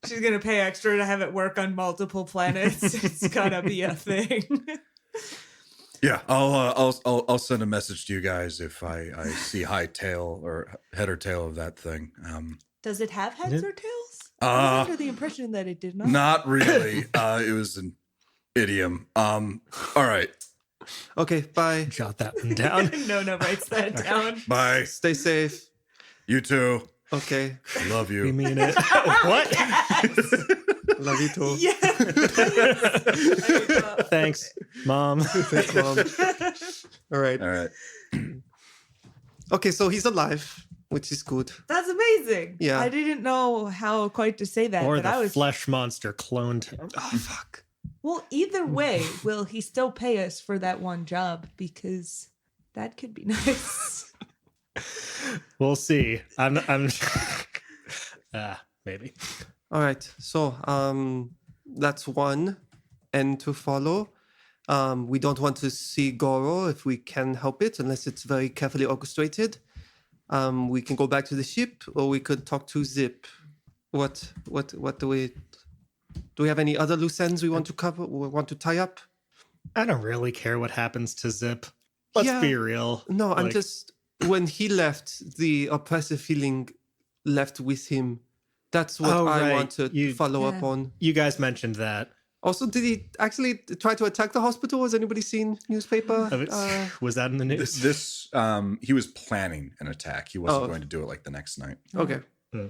She's gonna pay extra to have it work on multiple planets. It's gonna be a thing. Yeah, I'll send a message to you guys if I see high tail or head or tail of that thing. Does it have heads or tails? I was under the impression that it did not. Not really. It was an idiom. All right. Okay, bye. Jot that one down. Nona writes that down. Bye. Stay safe. You too. Okay. Love We you. mean it. What? Love you too. Yeah. Thanks, Mom. Thanks, Mom. All right. All right. Okay, so he's alive, which is good. That's amazing. Yeah. I didn't know how quite to say that, Or but the I was flesh monster cloned him. Oh, fuck. well. Either way, will he still pay us for that one job? Because that could be nice. We'll see. I'm maybe. All right. So, that's one end to follow. We don't want to see Goro if we can help it, unless it's very carefully orchestrated. We can go back to the ship, or we could talk to Zip. What do we have any other loose ends we want to cover or want to tie up? I don't really care what happens to Zip. Let's Yeah. be real. No, I'm Like, just, when he left, the oppressive feeling left with him. That's what Oh, I right. want to You- follow up Yeah. on. You guys mentioned that. Also, did he actually try to attack the hospital? Has anybody seen newspaper? Was that in the news? This he was planning an attack. He wasn't Oh. going to do it like the next night. Okay. Hmm.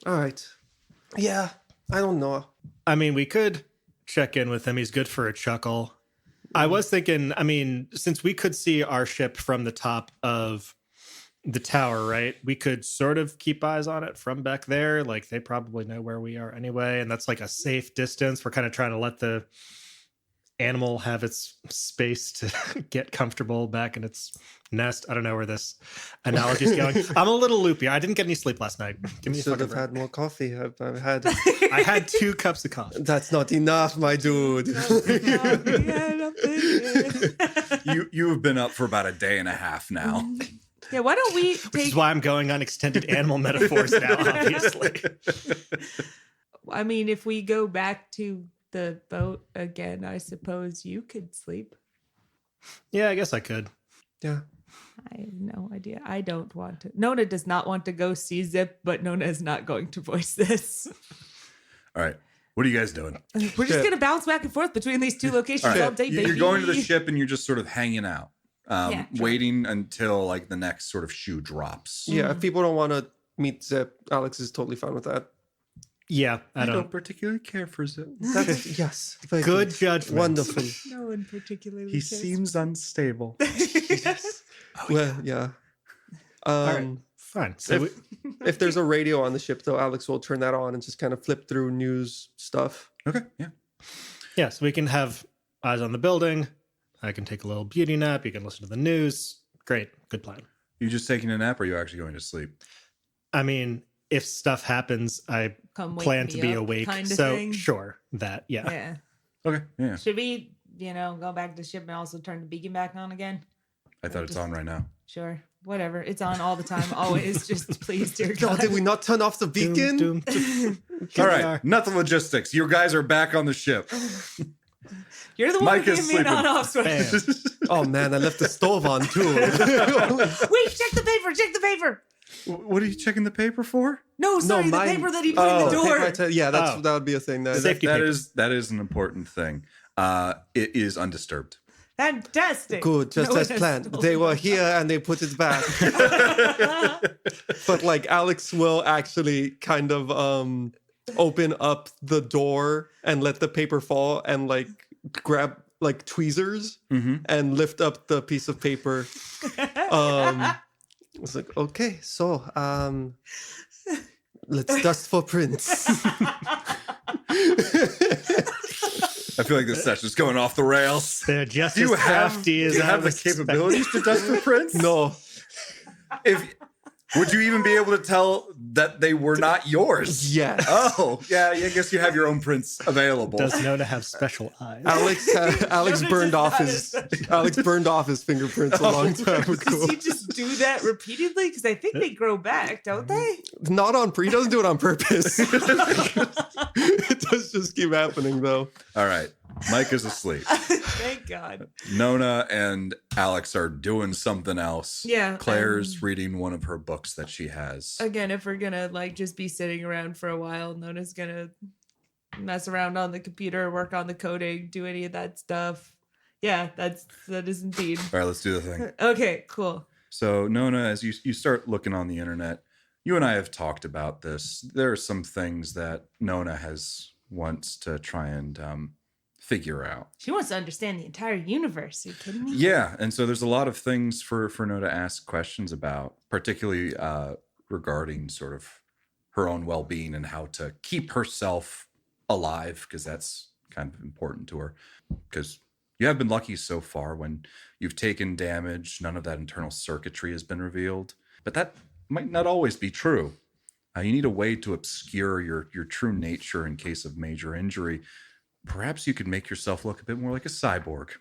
All right. Yeah, I don't know. I mean, we could check in with him. He's good for a chuckle. I was thinking, I mean, since we could see our ship from the top of the tower, right? We could sort of keep eyes on it from back there. Like, they probably know where we are anyway. And that's like a safe distance. We're kind of trying to let the animal have its space to get comfortable back in its nest. I don't know where this analogy is going. I'm a little loopy. I didn't get any sleep last night. Give me a Should fucking have break. had more coffee. I've had. I had 2 cups of coffee. That's not enough, my dude. You have been up for about a day and a half now. Yeah, why don't we Which take is why I'm going on extended animal metaphors now, obviously. I mean, if we go back to the boat again, I suppose you could sleep. Yeah, I guess I could. Yeah. I have no idea. I don't want to. Nona does not want to go see Zip, but Nona is not going to voice this. All right. What are you guys doing? We're just going to bounce back and forth between these two locations All right. all day, baby. You're going to the ship and you're just sort of hanging out, Yeah, sure. waiting until like the next sort of shoe drops. Yeah, if people don't want to meet Zip, Alex is totally fine with that. Yeah, I don't. particularly care for Zip. That's, yes. Very Good judgment. Wonderful. No one particularly He cares. seems unstable. Well, yeah. All right, fine. So If there's a radio on the ship, though, Alex will turn that on and just kind of flip through news stuff. Okay. Yeah. yeah, so we can have eyes on the building. I can take a little beauty nap. You can listen to the news. Great. Good plan. You just taking a nap or are you actually going to sleep? I mean, if stuff happens, I Come wake plan me to be up awake. kind of So thing. sure, that, yeah. Yeah. Okay. Yeah. Should we, go back to the ship and also turn the beacon back on again? I thought it's on right now. Sure. Whatever. It's on all the time. Always. Just please, dear Oh, God. did we not turn off the beacon? Doom, doom. All right. Nothing logistics. You guys are back on the ship. You're the one Mike who is gave me an sleeping. on-off switch. Bam. Oh, man, I left the stove on, too. Wait, check the paper. Check the paper. What are you checking the paper for? No, sorry, mine- the paper that he put in the door. Yeah, Oh. that would be a thing. That, Safety That paper. is an important thing. It is undisturbed. Fantastic. Good, just No as one has planned. stolen They were it. here and they put it back. But like Alex will actually kind of open up the door and let the paper fall and like grab like tweezers and lift up the piece of paper. It's like, okay, so let's dust for prints. I feel like this session's going off the rails. They're just Do you as have, crafty as do you I have the was expecting. capabilities to test for prints? No. Would you even be able to tell that they were not yours? Yes. Oh, yeah. I guess you have your own prints available. Does Nona have special eyes? Alex burned off his fingerprints a long time ago. Does he just do that repeatedly? Because I think they grow back, don't they? Not on he doesn't do it on purpose. It does just keep happening though. All right. Mike is asleep. Thank God. Nona and Alex are doing something else. Yeah. Claire's reading one of her books that she has. Again, if we're gonna like just be sitting around for a while, Nona's gonna mess around on the computer, work on the coding, do any of that stuff. Yeah, that is indeed. All right, let's do the thing. Okay, cool. So, Nona, as you start looking on the internet, you and I have talked about this. There are some things that Nona wants to try and figure out. She wants to understand the entire universe. Are you kidding me? Yeah, and so there's a lot of things for Nona to ask questions about, particularly regarding sort of her own well-being and how to keep herself alive, because that's kind of important to her. Because you have been lucky so far. When you've taken damage, none of that internal circuitry has been revealed. But that might not always be true. You need a way to obscure your true nature in case of major injury. Perhaps you could make yourself look a bit more like a cyborg.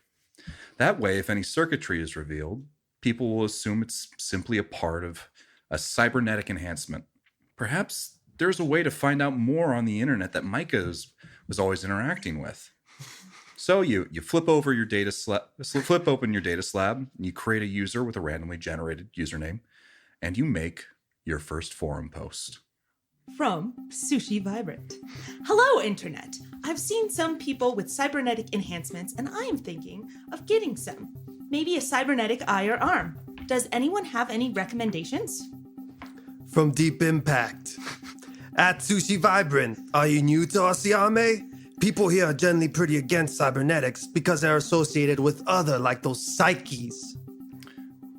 That way, if any circuitry is revealed, people will assume it's simply a part of a cybernetic enhancement. Perhaps there's a way to find out more on the internet that Micah was always interacting with. So you flip open your data slab, and you create a user with a randomly generated username, and you make your first forum post. From Sushi Vibrant. Hello, Internet. I've seen some people with cybernetic enhancements, and I am thinking of getting some. Maybe a cybernetic eye or arm. Does anyone have any recommendations? From Deep Impact. At Sushi Vibrant, are you new to Asiame? People here are generally pretty against cybernetics because they're associated with other, like those psyches.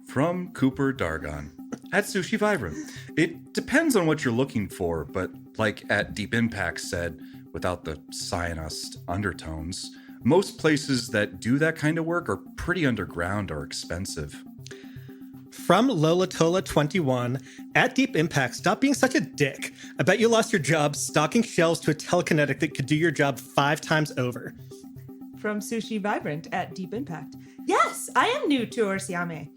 From Cooper Dargon. At Sushi Vibrant. It depends on what you're looking for, but like at Deep Impact said, without the cyanist undertones, most places that do that kind of work are pretty underground or expensive. From Lolatola21, at Deep Impact, stop being such a dick. I bet you lost your job stocking shelves to a telekinetic that could do your job 5 times over. From Sushi Vibrant at Deep Impact. Yes, I am new to Orsiame.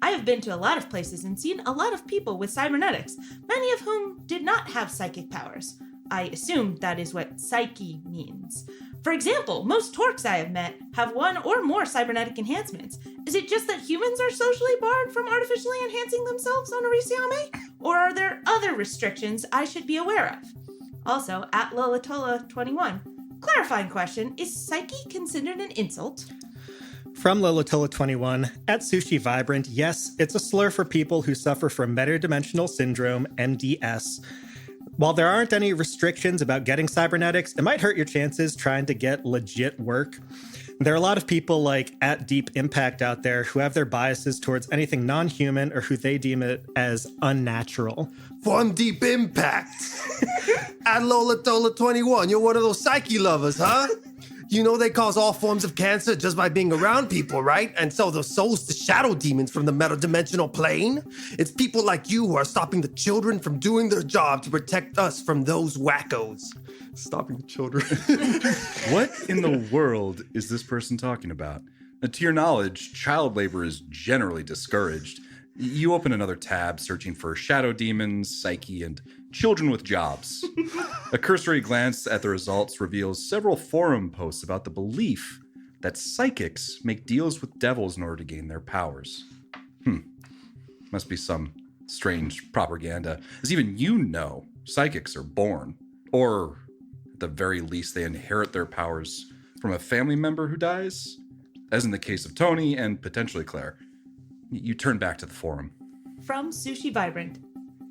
I have been to a lot of places and seen a lot of people with cybernetics, many of whom did not have psychic powers. I assume that is what psyche means. For example, most torques I have met have one or more cybernetic enhancements. Is it just that humans are socially barred from artificially enhancing themselves on Orisiame? Or are there other restrictions I should be aware of? Also, at Lolatola21, clarifying question, is psyche considered an insult? From Lolatola21, at Sushi Vibrant, yes, it's a slur for people who suffer from metadimensional syndrome, MDS. While there aren't any restrictions about getting cybernetics, it might hurt your chances trying to get legit work. There are a lot of people like at Deep Impact out there who have their biases towards anything non-human or who they deem it as unnatural. From Deep Impact. At Lolatola21, you're one of those psyche lovers, huh? You know they cause all forms of cancer just by being around people, right? And so the souls to shadow demons from the metadimensional plane. It's people like you who are stopping the children from doing their job to protect us from those wackos. Stopping the children. What in the world is this person talking about? Now, to your knowledge, child labor is generally discouraged. You open another tab searching for shadow demons, psyche, and children with jobs. A cursory glance at the results reveals several forum posts about the belief that psychics make deals with devils in order to gain their powers. Must be some strange propaganda, as even you know psychics are born, or at the very least they inherit their powers from a family member who dies, as in the case of Tony and potentially Claire. You turn back to the forum. From Sushi Vibrant.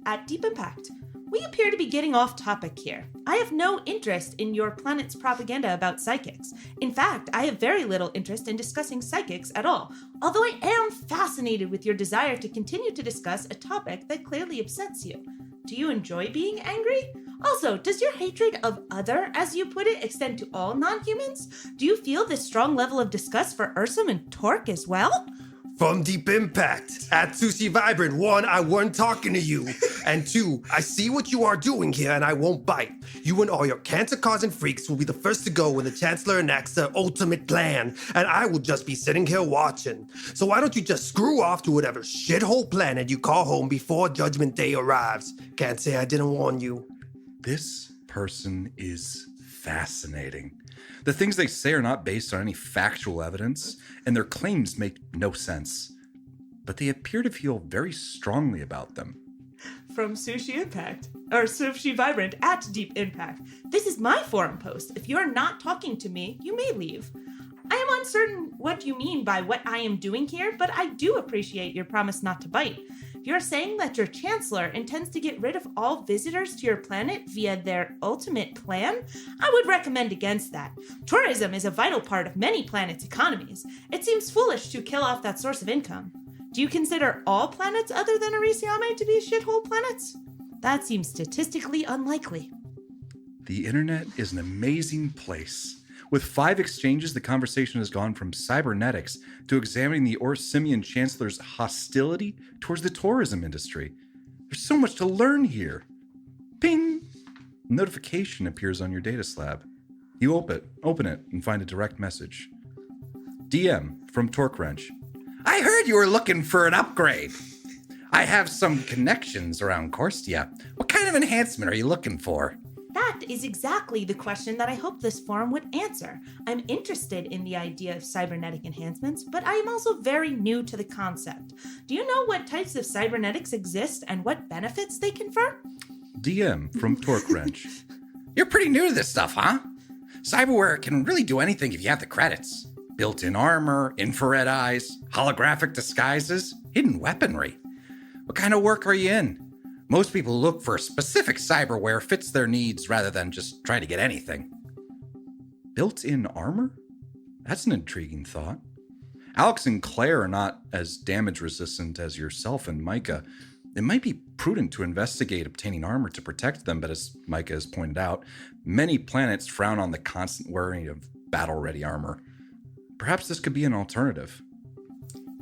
At Deep Impact. We appear to be getting off topic here. I have no interest in your planet's propaganda about psychics. In fact, I have very little interest in discussing psychics at all, although I am fascinated with your desire to continue to discuss a topic that clearly upsets you. Do you enjoy being angry? Also, does your hatred of other, as you put it, extend to all non-humans? Do you feel this strong level of disgust for Ursum and Torque as well? From Deep Impact. At Sushi Vibrant, 1, I weren't talking to you. And 2, I see what you are doing here and I won't bite. You and all your cancer-causing freaks will be the first to go when the Chancellor enacts their ultimate plan, and I will just be sitting here watching. So why don't you just screw off to whatever shithole planet you call home before Judgment Day arrives? Can't say I didn't warn you. This person is fascinating. The things they say are not based on any factual evidence, and their claims make no sense. But they appear to feel very strongly about them. From Sushi Vibrant at Deep Impact. This is my forum post. If you are not talking to me, you may leave. I am uncertain what you mean by what I am doing here, but I do appreciate your promise not to bite. If you're saying that your Chancellor intends to get rid of all visitors to your planet via their ultimate plan, I would recommend against that. Tourism is a vital part of many planets' economies. It seems foolish to kill off that source of income. Do you consider all planets other than Arisiame to be shithole planets? That seems statistically unlikely. The internet is an amazing place. With 5 exchanges, the conversation has gone from cybernetics to examining the Orsimian Chancellor's hostility towards the tourism industry. There's so much to learn here. Ping! A notification appears on your data slab. You open it, and find a direct message. DM from Torque Wrench. I heard you were looking for an upgrade. I have some connections around Korstia. What kind of enhancement are you looking for? That is exactly the question that I hope this forum would answer. I'm interested in the idea of cybernetic enhancements, but I am also very new to the concept. Do you know what types of cybernetics exist and what benefits they confer? DM from Torque Wrench. You're pretty new to this stuff, huh? Cyberware can really do anything if you have the credits. Built-in armor, infrared eyes, holographic disguises, hidden weaponry. What kind of work are you in? Most people look for specific cyberware fits their needs rather than just try to get anything. Built-in armor? That's an intriguing thought. Alex and Claire are not as damage resistant as yourself and Micah. It might be prudent to investigate obtaining armor to protect them, but as Micah has pointed out, many planets frown on the constant wearing of battle-ready armor. Perhaps this could be an alternative.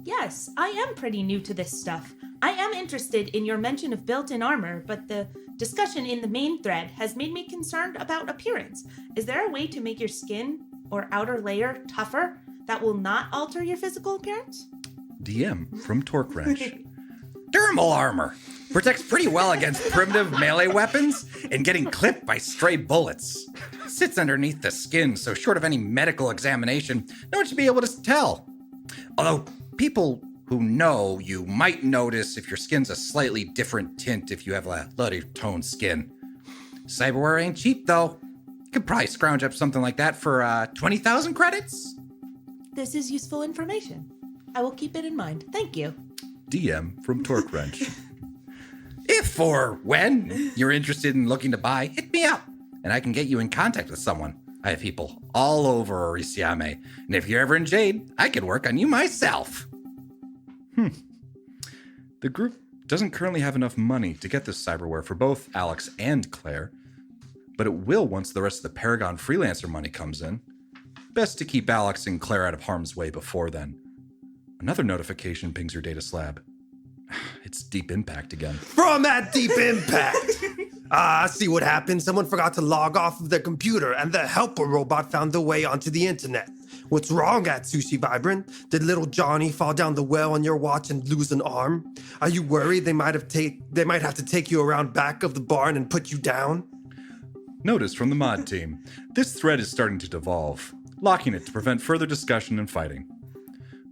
Yes, I am pretty new to this stuff. I am interested in your mention of built-in armor, but the discussion in the main thread has made me concerned about appearance. Is there a way to make your skin or outer layer tougher that will not alter your physical appearance? DM from Torque Wrench. Dermal armor protects pretty well against primitive melee weapons and getting clipped by stray bullets. Sits underneath the skin, so short of any medical examination, no one should be able to tell. Although people who know you might notice if your skin's a slightly different tint if you have a lighter toned skin. Cyberware ain't cheap, though. You could probably scrounge up something like that for 20,000 credits. This is useful information. I will keep it in mind. Thank you. DM from Torque Wrench. If or when you're interested in looking to buy, hit me up, and I can get you in contact with someone. I have people all over Orisiame, and if you're ever in Jade, I could work on you myself. The group doesn't currently have enough money to get this cyberware for both Alex and Claire, but it will once the rest of the Paragon freelancer money comes in. Best to keep Alex and Claire out of harm's way before then. Another notification pings your data slab. It's Deep Impact again. From that Deep Impact! I see what happened. Someone forgot to log off of their computer and the helper robot found their way onto the internet. What's wrong at Sushi Vibrant? Did little Johnny fall down the well on your watch and lose an arm? Are you worried they might have to take you around back of the barn and put you down? Notice from the mod team. This thread is starting to devolve, locking it to prevent further discussion and fighting.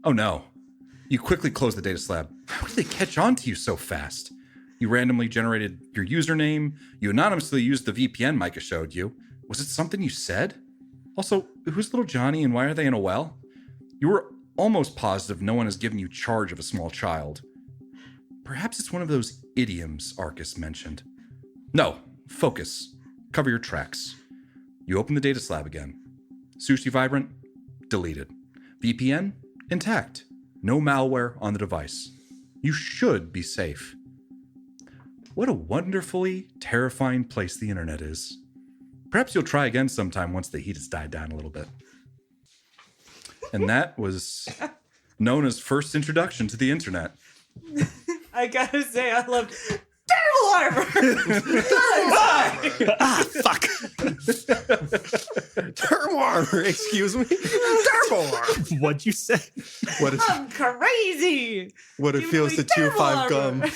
Oh no. You quickly close the data slab. How did they catch on to you so fast? You randomly generated your username. You anonymously used the VPN Micah showed you. Was it something you said? Also, who's little Johnny and why are they in a well? You were almost positive no one has given you charge of a small child. Perhaps it's one of those idioms Arcus mentioned. No, focus. Cover your tracks. You open the data slab again. Sushi Vibrant, deleted. VPN, intact. No malware on the device. You should be safe. What a wonderfully terrifying place the internet is. Perhaps you'll try again sometime once the heat has died down a little bit. And that was Nona's first introduction to the internet. I gotta say, I love terrible armor. Fuck. Turbo armor, excuse me. Turbo armor. What'd you say? What it, I'm crazy. what it Give feels me to chew terrible 5 armor. gum.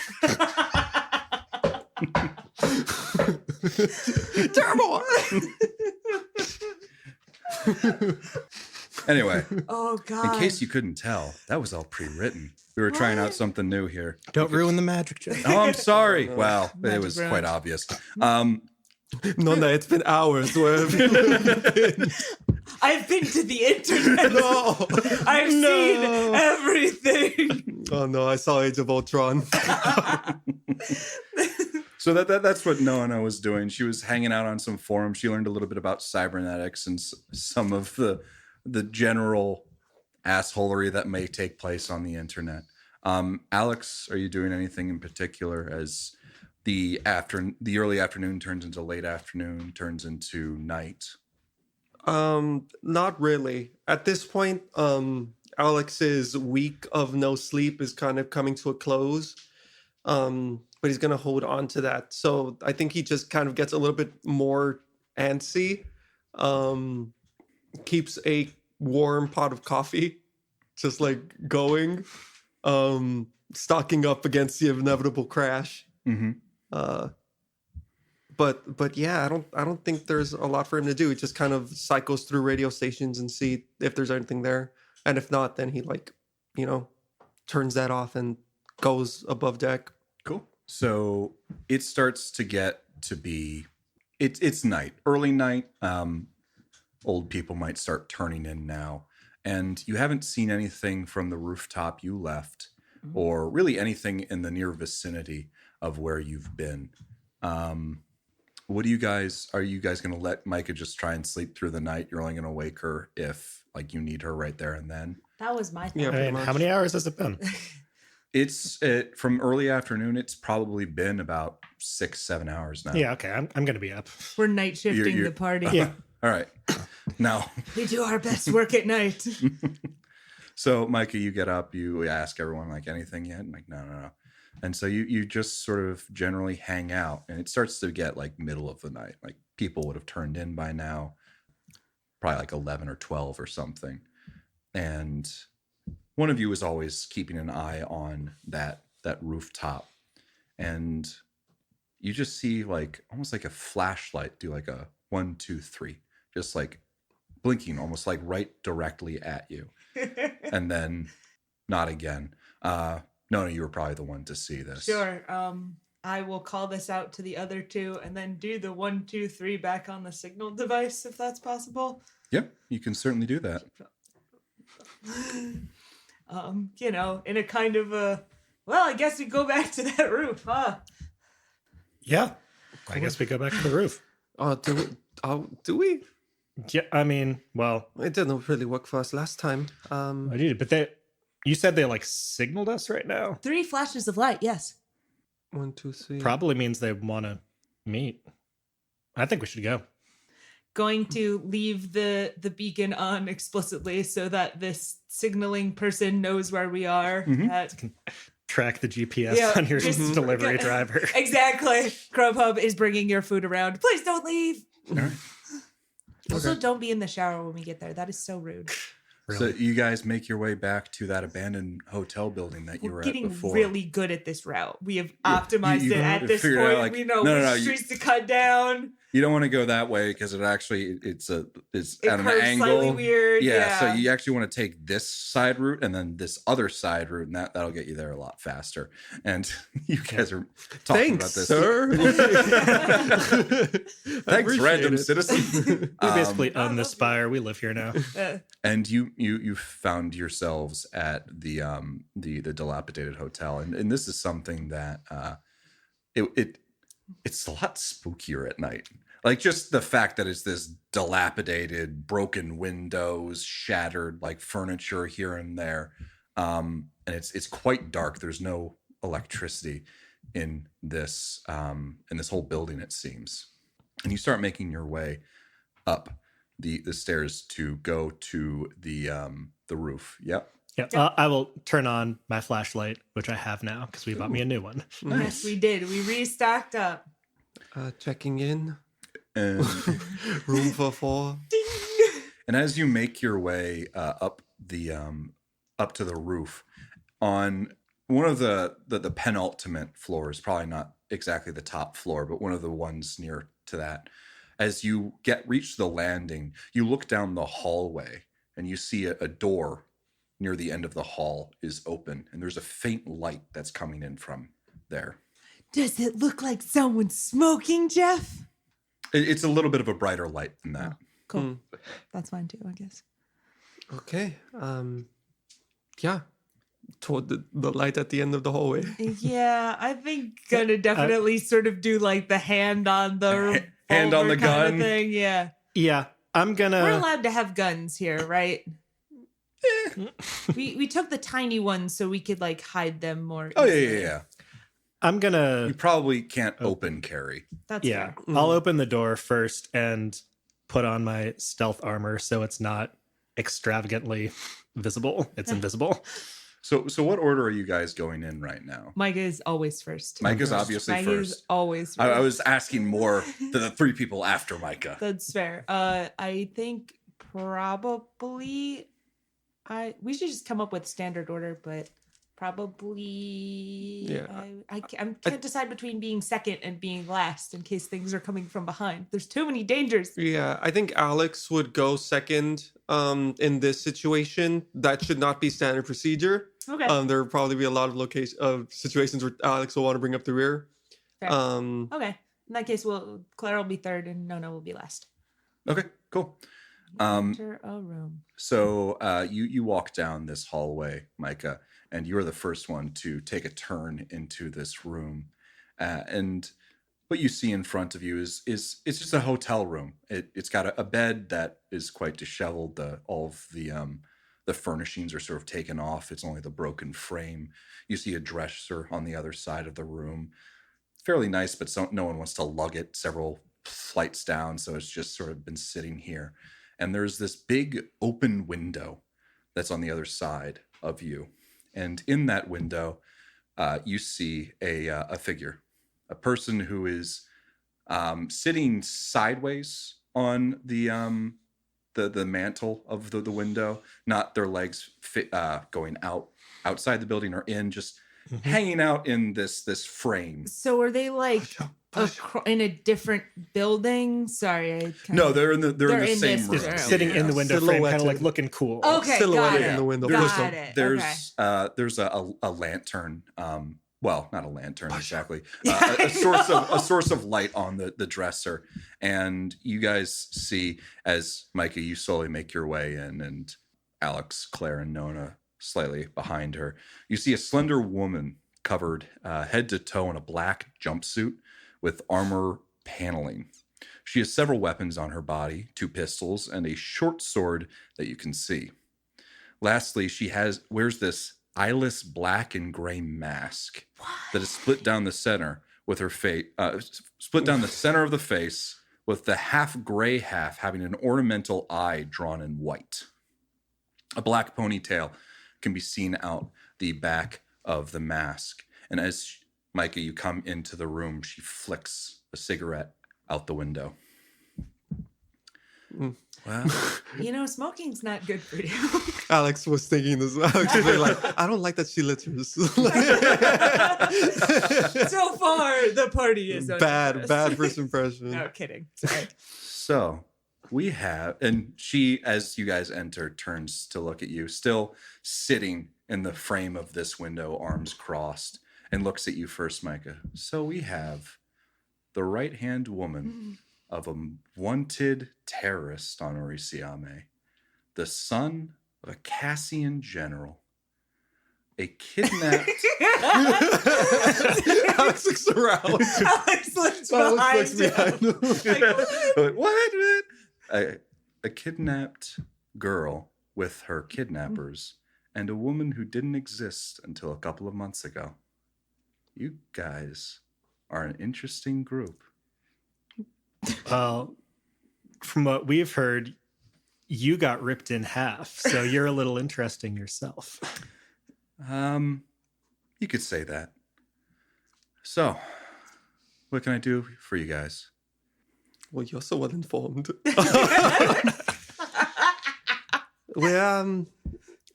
Turbo armor. Anyway, Oh God. in case you couldn't tell, that was all pre-written. We were trying out something new here. Don't ruin the magic, Jay. Oh, I'm sorry. Well, it Magic was round. quite obvious. Nona, it's been hours. Where have you been? I've been to the internet. No. I've seen everything. Oh no, I saw Age of Ultron. So that's what Nona was doing. She was hanging out on some forums. She learned a little bit about cybernetics and some of the general assholery that may take place on the internet. Alex, are you doing anything in particular as the early afternoon turns into late afternoon, turns into night? Not really. At this point, Alex's week of no sleep is kind of coming to a close. But he's gonna hold on to that. So I think he just kind of gets a little bit more antsy. Keeps a warm pot of coffee, just like going, stocking up against the inevitable crash. Mm-hmm. But yeah, I don't think there's a lot for him to do. He just kind of cycles through radio stations and see if there's anything there, and if not, then he turns that off and goes above deck. Cool. So it starts to get to be it's night, early night. Old people might start turning in now, and you haven't seen anything from the rooftop you left, or really anything in the near vicinity of where you've been. What do you guys? Are you guys going to let Micah just try and sleep through the night? You're only going to wake her if you need her right there and then. That was my thing. Yeah. I mean, how many hours has it been? It's from early afternoon. It's probably been about 6-7 hours now. Yeah, okay. I'm going to be up. We're night shifting You're- the party. Yeah. All right. Now, We do our best work at night. so Micah, you get up. You ask everyone anything yet? And no. And so you just sort of generally hang out, and it starts to get middle of the night. People would have turned in by now, probably 11 or 12 or something. And one of you is always keeping an eye on that rooftop, and you just see almost like a flashlight do a 1, 2, 3, just blinking almost right directly at you, and then not again. Nona, you were probably the one to see this. Sure. I will call this out to the other two and then do the 1, 2, 3 back on the signal device if that's possible. Yep, you can certainly do that. In a kind of I guess we go back to that roof, huh? Yeah. I guess we go back to the roof. Do we? Yeah, I mean, well, It didn't really work for us last time. I did, but you said they signaled us right now. 3 flashes of light, yes. 1, 2, 3. Probably means they want to meet. I think we should go. Going to leave the beacon on explicitly so that this signaling person knows where we are. Mhm. Track the GPS on your just- delivery driver. Exactly. Grubhub is bringing your food around. Please don't leave. All right. Also, don't be in the shower when we get there. That is so rude. So you guys make your way back to that abandoned hotel building that you We're were at getting before. really good at this route. We have optimized you it at this figured point. out, We know no, which streets to cut down. You don't want to go that way because it's It at an curves angle. slightly weird. Yeah, so you actually want to take this side route and then this other side route, and that'll get you there a lot faster. And you guys are talking Thanks, about this. sir. Thanks, Appreciate random it. citizen. We basically own this spire. We live here now. And you found yourselves at the dilapidated hotel, and this is something that it's a lot spookier at night. Just the fact that it's this dilapidated, broken windows, shattered furniture here and there, and it's quite dark. There's no electricity in this whole building, it seems. And you start making your way up the stairs to go to the roof. Yep. Yeah, I will turn on my flashlight, which I have now because we bought me a new one. Yes, we did. We restocked up. Checking in. And Room for 4. and as you make your way up to the roof, on one of the penultimate floors, probably not exactly the top floor, but one of the ones near to that, as you reach the landing, you look down the hallway and you see a door near the end of the hall is open, and there's a faint light that's coming in from there. Does it look like someone's smoking, Jeff? It's a little bit of a brighter light than that. Cool. That's fine too, I guess. Okay. Yeah. Toward the light at the end of the hallway. Yeah, I think gonna definitely sort of do like the hand on the hand on the revolver kind gun of thing. Yeah. Yeah, I'm gonna. We're allowed to have guns here, right? We took the tiny ones so we could like hide them more. Oh easily. yeah. I'm gonna. You probably can't open carry. That's Yeah, fair. I'll open the door first and put on my stealth armor so it's not extravagantly visible. It's invisible. So what order are you guys going in right now? Micah is always first. Mike is obviously Micah is first. always first. I was asking more to the 3 people after Micah. That's fair. I think probably we should just come up with standard order, but probably Yeah. I can't decide between being second and being last in case things are coming from behind. There's too many dangers. Yeah, I think Alex would go second in this situation. That should not be standard procedure. Okay. There will probably be a lot of situations where Alex will want to bring up the rear. Fair. Okay. In that case, Claire will be third and Nona will be last. Okay, cool. Enter a room. So you walk down this hallway, Micah, and you're the first one to take a turn into this room. And what you see in front of you is it's just a hotel room. It's got a bed that is quite disheveled. All of the furnishings are sort of taken off. It's only the broken frame. You see a dresser on the other side of the room. Fairly nice, but no one wants to lug it several flights down, so it's just sort of been sitting here. And there's this big open window that's on the other side of you. And in that window, you see a figure, a person who is sitting sideways on the mantle of the window, not their legs going outside the building or in, just hanging out in this frame. So are they like in a different building? Sorry, No, they're in the same this room, room. Sitting in the window frame, kind of like looking cool. Okay, Silhouetted got in it. the window. Got it. There's Okay. there's a lantern. Well, not a lantern exactly. A source of light on the dresser, and you guys see as Micah, you slowly make your way in, and Alex, Claire, and Nona slightly behind her. You see a slender woman covered head to toe in a black jumpsuit with armor paneling. She has several weapons on her body, 2 pistols, and a short sword that you can see. Lastly, she wears this eyeless black and gray mask that is split down the center with her face, split down the center of the face, with the half gray half having an ornamental eye drawn in white. A black ponytail can be seen out the back of the mask. And as Micah, you come into the room, she flicks a cigarette out the window. Well, Smoking's not good for you. Alex was thinking this. Alex was really like, I don't like that she litters. So far, the party is bad first impression. No kidding. Sorry. so we have, and she, as you guys enter, turns to look at you, still sitting in the frame of this window, arms crossed, and looks at you first, Micah. So we have the right-hand woman of a wanted terrorist on Orisiame, the son of a Cassian general, a kidnapped... Alex looks around. Alex looks behind him. Like, what? A kidnapped girl with her kidnappers and a woman who didn't exist until a couple of months ago. You guys are an interesting group. Well, from what we've heard, you got ripped in half, so you're a little interesting yourself. You could say that. So, what can I do for you guys? Well, you're so well informed.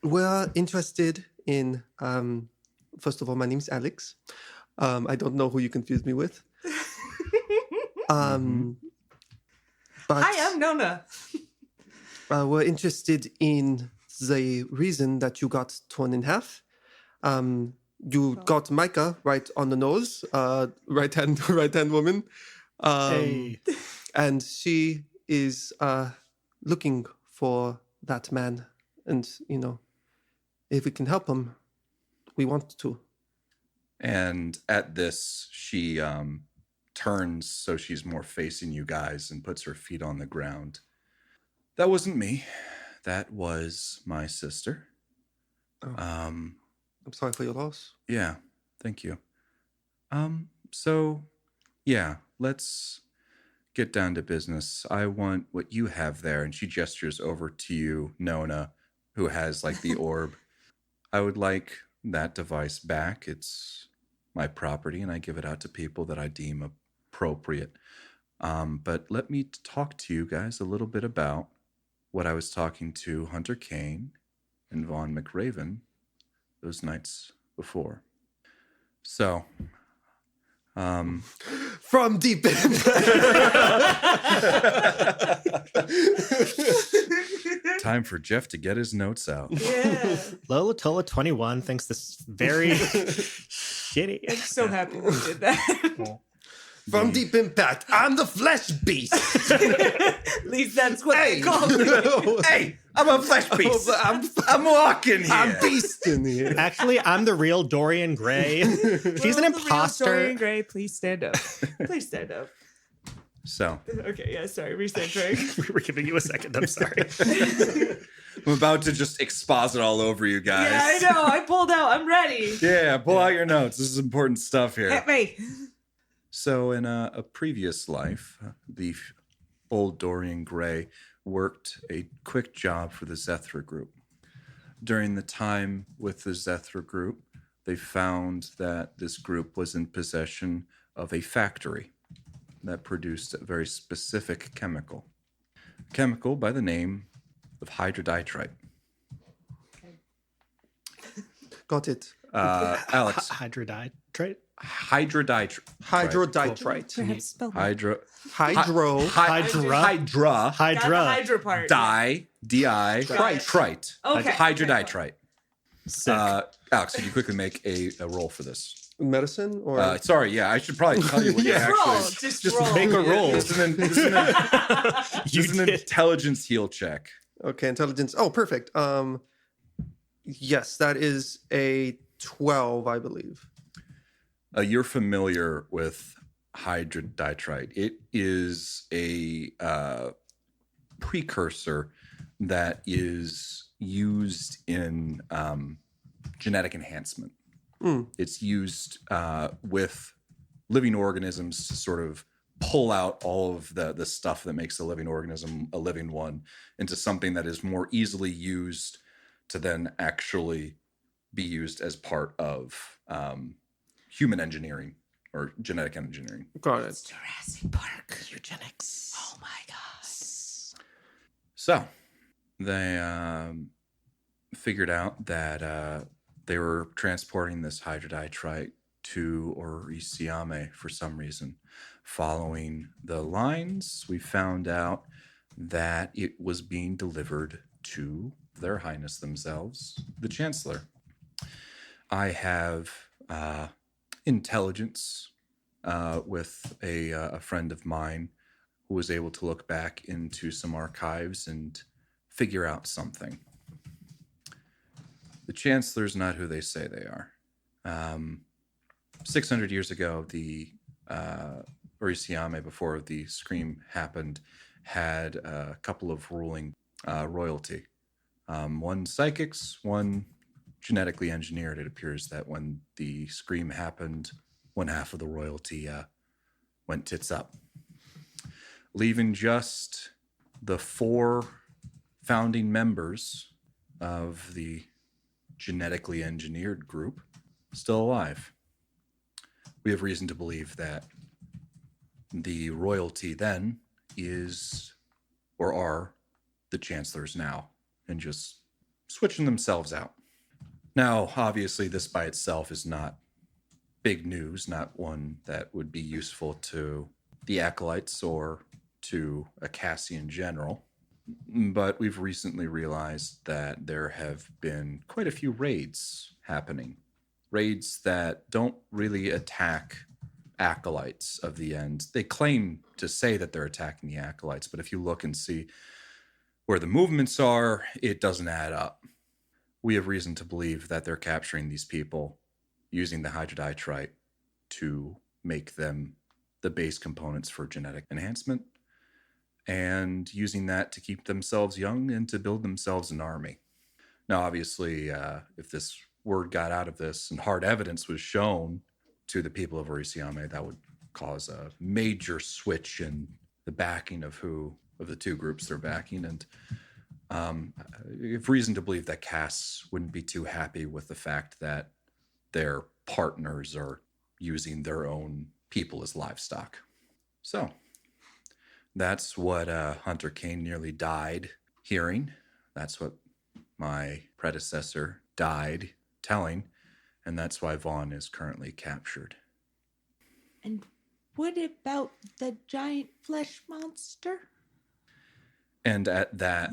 We're interested in. First of all, my name's Alex. I don't know who you confused me with. But I am Nona. we're interested in the reason that you got torn in half. You got Micah right on the nose, right hand woman. Hey. And she is looking for that man. And, if we can help him, we want to. And at this, she turns so she's more facing you guys and puts her feet on the ground. That wasn't me. That was my sister. Oh. Um, I'm sorry for your loss. yeah, thank you. So, yeah, let's get down to business. I want what you have there. And she gestures over to you, Nona, who has like the orb. I would like that device back. It's my property, and I give it out to people that I deem appropriate. But let me talk to you guys a little bit about what I was talking to Hunter Kane and Vaughn McRaven those nights before. So, From deep in. time for Jeff to get his notes out. Yeah. Lola Tola 21 thinks this is very shitty. I'm so happy we did that. From Deep Impact, I'm the Flesh Beast. At least that's what they call me. Hey, I'm a flesh beast. I'm walking here. I'm beast in here. Actually, I'm the real Dorian Gray. She's an Will the real imposter. Dorian Gray, please stand up. Please stand up. So, Okay, yeah, sorry, recentering. We were giving you a second. I'm sorry. I'm about to just exposit all over you guys. Yeah, I know. I pulled out. I'm ready. Yeah, pull out your notes. This is important stuff here. Hit me. So, in a previous life, the old Dorian Gray worked a quick job for the Zethra group. During the time with the Zethra group, they found that this group was in possession of a factory that produced a very specific chemical. A chemical by the name of hydroditrite. Got it. Alex, Hydroditrite. hydroditrite. Hydroditrite. Perhaps spell that. Hydra. Hydro. Hydra. Got the Hydra. Hydra part. Di. Trite. Okay. Hydroditrite. Sick. Alex, can you quickly make a roll for this? Medicine or Sorry, yeah, I should probably tell you what you Just actually. roll. Just roll. make a roll. This is an intelligence heal check. okay, intelligence. Oh, perfect. Yes, that is a 12, I believe. You're familiar with hydroditrite. It is a precursor that is used in genetic enhancement. It's used with living organisms to sort of pull out all of the stuff that makes a living organism a living one into something that is more easily used to then actually be used as part of human engineering or genetic engineering. Got it. Jurassic Park. Eugenics. Oh my gosh. So they figured out that they were transporting this hydroditrite to Orisiame for some reason. Following the lines, we found out that it was being delivered to their highness themselves, the chancellor. I have intelligence with a friend of mine who was able to look back into some archives and figure out something. The chancellor's not who they say they are. 600 years ago, the Orisiame, before the scream happened, had a couple of ruling royalty. One psychics, one genetically engineered. It appears that when the scream happened, one half of the royalty went tits up, leaving just the 4 founding members of the genetically engineered group still alive. We have reason to believe that the royalty then is or are the chancellors now and just switching themselves out. Now, obviously, this by itself is not big news, not one that would be useful to the acolytes or to a Cassian general. But we've recently realized that there have been quite a few raids happening. Raids that don't really attack acolytes of the end. They claim to say that they're attacking the acolytes, but if you look and see where the movements are, it doesn't add up. We have reason to believe that they're capturing these people using the hydroditrite to make them the base components for genetic enhancement, and using that to keep themselves young and to build themselves an army. Now, obviously, if this word got out of this and hard evidence was shown to the people of Orisiame, that would cause a major switch in the backing of the 2 groups they're backing. And you have reason to believe that Cass wouldn't be too happy with the fact that their partners are using their own people as livestock. So that's what Hunter Kane nearly died hearing. That's what my predecessor died telling. And that's why Vaughn is currently captured. And what about the giant flesh monster? And at that,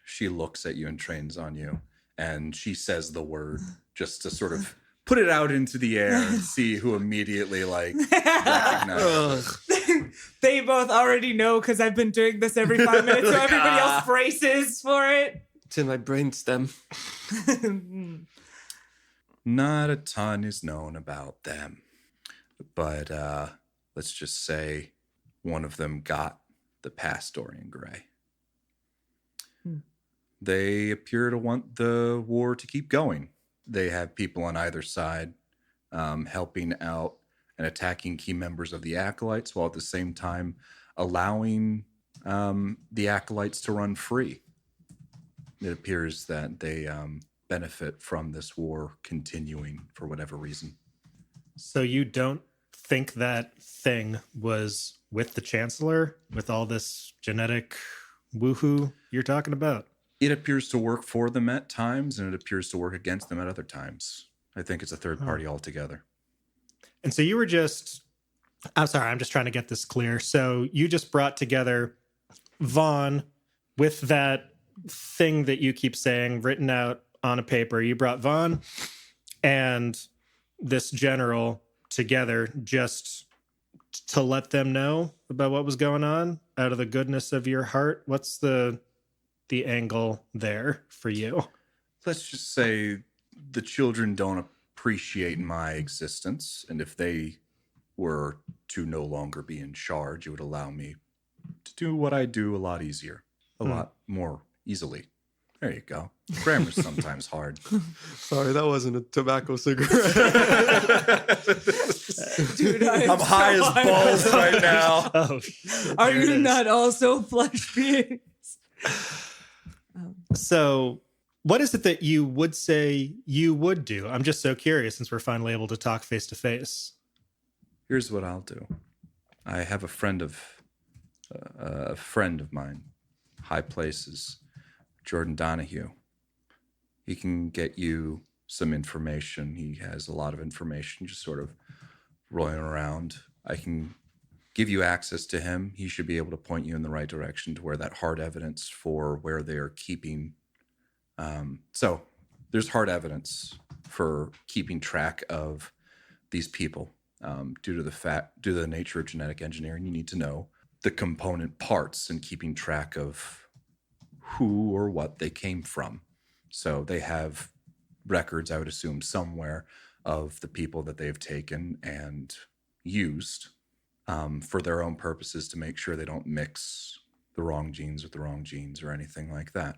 she looks at you and trains on you. And she says the word just to sort of put it out into the air and see who immediately recognizes it. They both already know because I've been doing this every 5 minutes, so everybody else braces for it. It's in my brainstem. Not a ton is known about them, but let's just say one of them got the past Dorian Gray. They appear to want the war to keep going. They have people on either side helping out and attacking key members of the acolytes, while at the same time allowing the acolytes to run free. It appears that they benefit from this war continuing for whatever reason. So you don't think that thing was with the Chancellor, with all this genetic woohoo you're talking about? It appears to work for them at times, and it appears to work against them at other times. I think it's a third party altogether. And so you were just... I'm sorry, I'm just trying to get this clear. So you just brought together Vaughn with that thing that you keep saying written out on a paper. You brought Vaughn and this general together just to let them know about what was going on out of the goodness of your heart. What's the angle there for you? Let's just say the children don't appreciate my existence, and if they were to no longer be in charge, it would allow me to do what I do a lot easier, a lot more easily. There you go. Grammar's sometimes hard. Sorry, that wasn't a tobacco cigarette. Dude, I'm high as balls right now. Oh, Are you not also flesh beings? So what is it that you would say you would do? I'm just so curious since we're finally able to talk face to face. Here's what I'll do. I have a friend of mine, high places, Jordan Donahue. He can get you some information. He has a lot of information just sort of rolling around. I can give you access to him. He should be able to point you in the right direction to where that hard evidence for where they are keeping. So there's hard evidence for keeping track of these people. Due to the nature of genetic engineering, you need to know the component parts and keeping track of who or what they came from. So they have records, I would assume, somewhere of the people that they've taken and used for their own purposes to make sure they don't mix the wrong genes with the wrong genes or anything like that.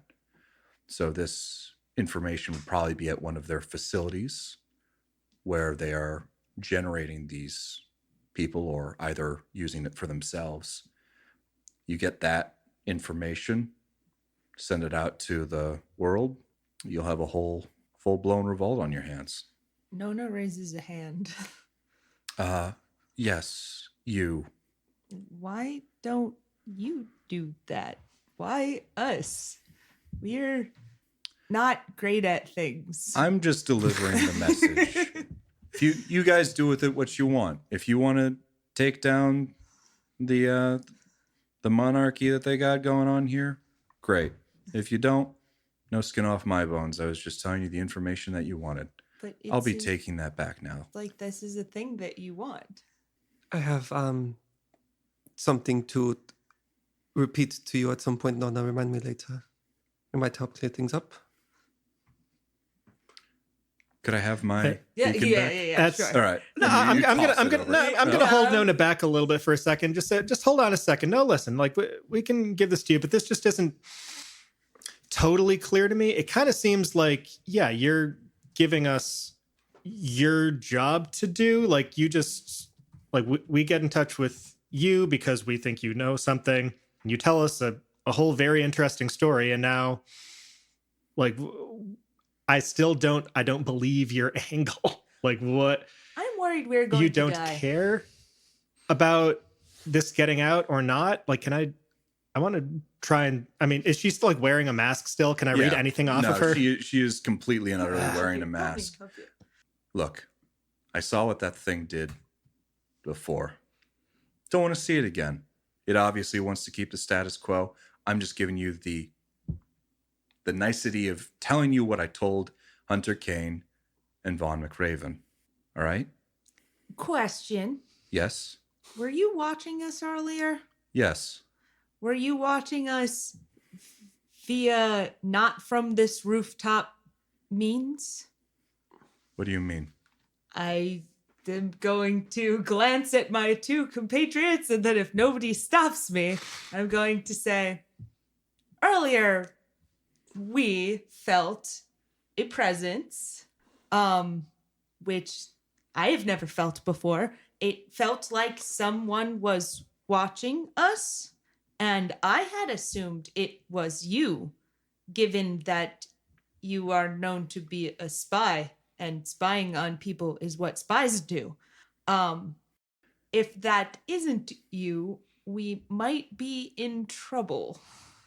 So this information would probably be at one of their facilities where they are generating these people or either using it for themselves. You get that information, send it out to the world, you'll have a whole full-blown revolt on your hands. Nona raises a hand. Yes, you. Why don't you do that? Why us? We're not great at things. I'm just delivering the message. If you guys do with it what you want. If you want to take down the monarchy that they got going on here, great. If you don't, no skin off my bones. I was just telling you the information that you wanted. But I'll be taking that back now. Like this is a thing that you want. I have something to repeat to you at some point, Nona. Remind me later. It might help clear things up. Could I have my Yeah. beacon back? That's Sure. All right. No, I'm gonna hold Nona back a little bit for a second. Just hold on a second. No, listen, like we can give this to you, but this just isn't totally clear to me. It kind of seems like, yeah, you're giving us your job to do. Like you just like we get in touch with you because we think you know something. And you tell us a whole very interesting story, and now, like, I don't believe your angle. Like, what? I'm worried we're going You to don't die. care about this getting out or not? Like, I want to try and, I mean, is she still like wearing a mask still? Can I read anything off of her? She is completely and utterly wearing a mask. Look, I saw what that thing did before. Don't want to see it again. It obviously wants to keep the status quo. I'm just giving you the nicety of telling you what I told Hunter Kane and Vaughn McRaven. All right? Question. Yes? Were you watching us earlier? Yes. Were you watching us via not from this rooftop means? What do you mean? I am going to glance at my two compatriots, and then if nobody stops me, I'm going to say, earlier we felt a presence, which I have never felt before. It felt like someone was watching us, and I had assumed it was you, given that you are known to be a spy, and spying on people is what spies do. If that isn't you, we might be in trouble.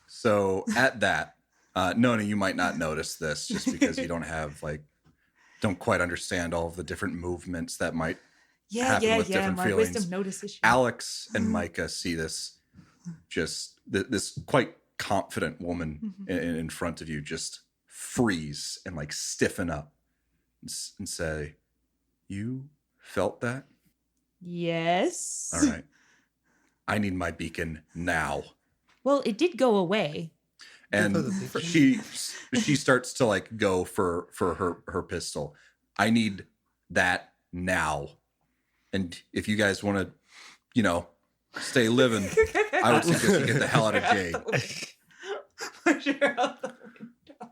So at that, Nona, you might not notice this just because you don't quite understand all of the different movements that might happen with different my feelings. wisdom notice issue. Alex and Micah see this, just this quite confident woman in front of you just freeze and like stiffen up and say, "You felt that?" Yes. All right. I need my beacon now. Well, it did go away. And she starts to like go for her pistol. I need that now. And if you guys want to, stay living, I would suggest you get the hell out of Jade. Push her out the window.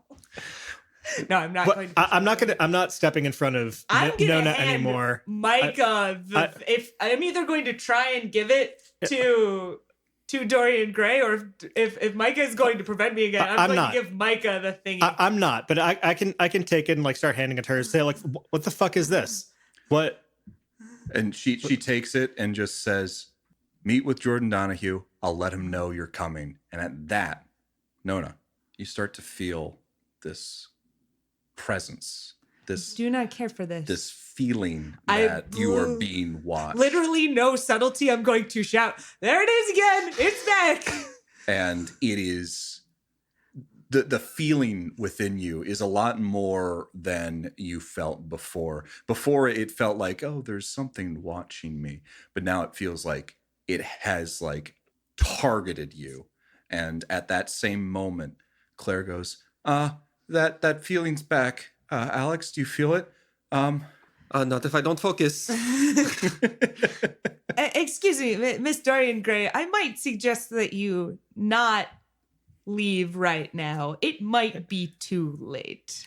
No, I'm not going to. I'm not stepping in front of Nona anymore. Micah, if I'm either going to try and give it to Dorian Gray, or if Micah is going to prevent me again, I'm going to give Micah the thingy. I'm not, but I can take it and like start handing it to her and say like, what the fuck is this? What? And she takes it and just says, "Meet with Jordan Donahue. I'll let him know you're coming." And at that, Nona, you start to feel this presence, this do not care for this feeling that you are being watched. Literally no subtlety. I'm going to shout, "There it is again! It's back!" And it is the feeling within you is a lot more than you felt before. Before it felt like, oh, there's something watching me, but now it feels like it has like targeted you. And at that same moment, Claire goes, that feeling's back. Alex, do you feel it? Not if I don't focus. Excuse me, Miss Dorian Gray. I might suggest that you not leave right now. It might be too late.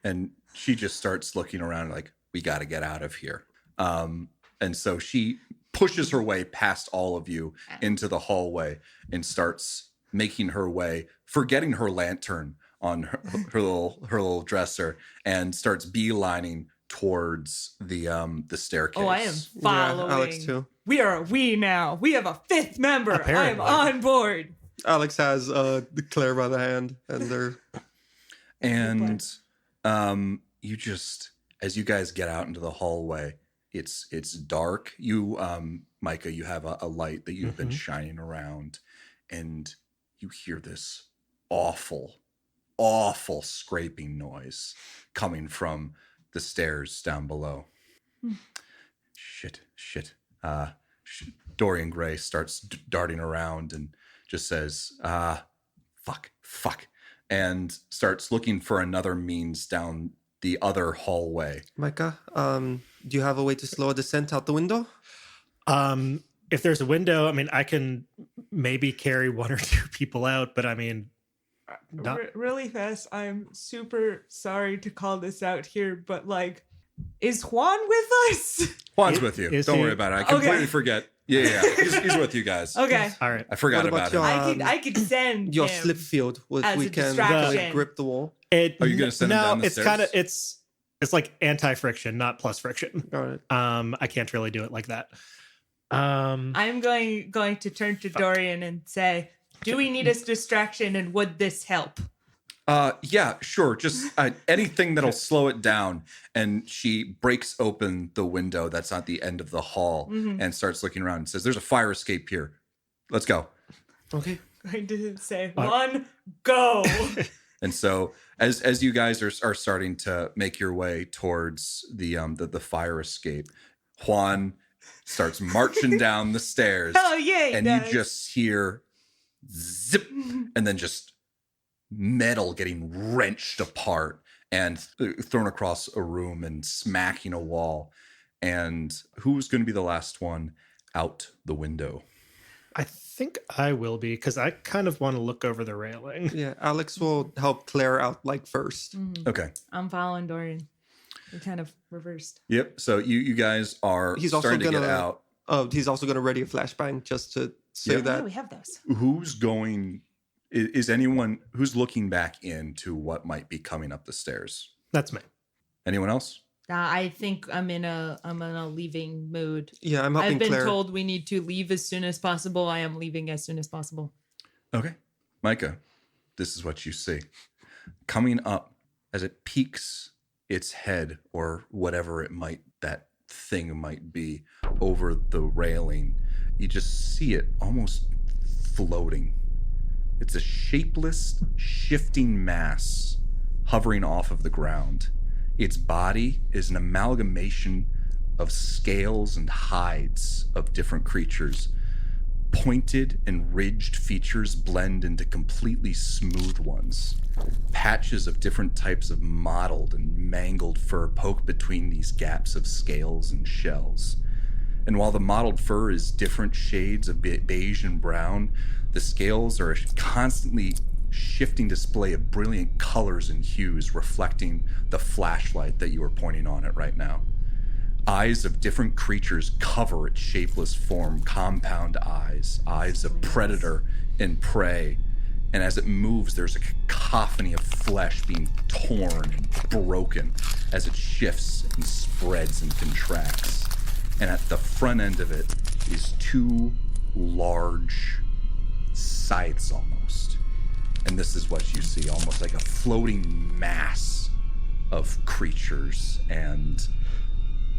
And she just starts looking around like, we got to get out of here. And so she pushes her way past all of you into the hallway and starts making her way, forgetting her lantern on her little dresser, and starts beelining towards the staircase. Oh, I am following. Yeah, Alex too. We are a we now. We have a fifth member. Apparently. I am on board. Alex has Claire by the hand, and they're you just, as you guys get out into the hallway, it's dark. You, Micah, you have a light that you've been shining around, and you hear this awful scraping noise coming from the stairs down below. Shit. Dorian Gray starts darting around and just says, fuck, and starts looking for another means down the other hallway. Micah, do you have a way to slow a descent out the window? If there's a window, I mean, I can maybe carry one or two people out, but I mean, Really fast, I'm super sorry to call this out here, but like, is Juan with us? Juan's with you. Don't worry about it. I completely forget. Yeah. He's with you guys. Okay. all right. I forgot about it. I could send Your him. slip field, which as we a can distraction. grip the wall. Are you going to send him down the it's stairs? kind of it's like anti-friction, not plus friction. All right. I can't really do it like that. I'm going to turn to Dorian and say, do we need a distraction, and would this help? Yeah, sure. Just anything that'll slow it down. And she breaks open the window that's at the end of the hall and starts looking around and says, "There's a fire escape here. Let's go." Okay. Going to say, one, go. And so as you guys are starting to make your way towards the fire escape, Juan starts marching down the stairs. Oh, yeah, and you just hear zip, and then just metal getting wrenched apart and thrown across a room and smacking a wall. And who's going to be the last one out the window? I think I will be, because I kind of want to look over the railing. Yeah, Alex will help Claire out like first. Okay. I'm following Dorian. We kind of reversed. Yep. So you guys are starting to get out. Oh, he's also going to ready a flashbang just to say that. Yeah, we have those. Who's going? Is anyone who's looking back into what might be coming up the stairs? That's me. Anyone else? I think I'm in a leaving mood. Yeah, I'm helping I've been Claire. told we need to leave as soon as possible. I am leaving as soon as possible. Okay. Micah, this is what you see. Coming up as it peeks its head, or whatever that thing might be, over the railing, you just see it almost floating. It's a shapeless, shifting mass hovering off of the ground. Its body is an amalgamation of scales and hides of different creatures. Pointed and ridged features blend into completely smooth ones. Patches of different types of mottled and mangled fur poke between these gaps of scales and shells. And while the mottled fur is different shades of beige and brown, the scales are a constantly shifting display of brilliant colors and hues reflecting the flashlight that you are pointing on it right now. Eyes of different creatures cover its shapeless form, compound eyes of predator and prey. And as it moves, there's a cacophony of flesh being torn and broken as it shifts and spreads and contracts. And at the front end of it is two large scythes almost. And this is what you see, almost like a floating mass of creatures. And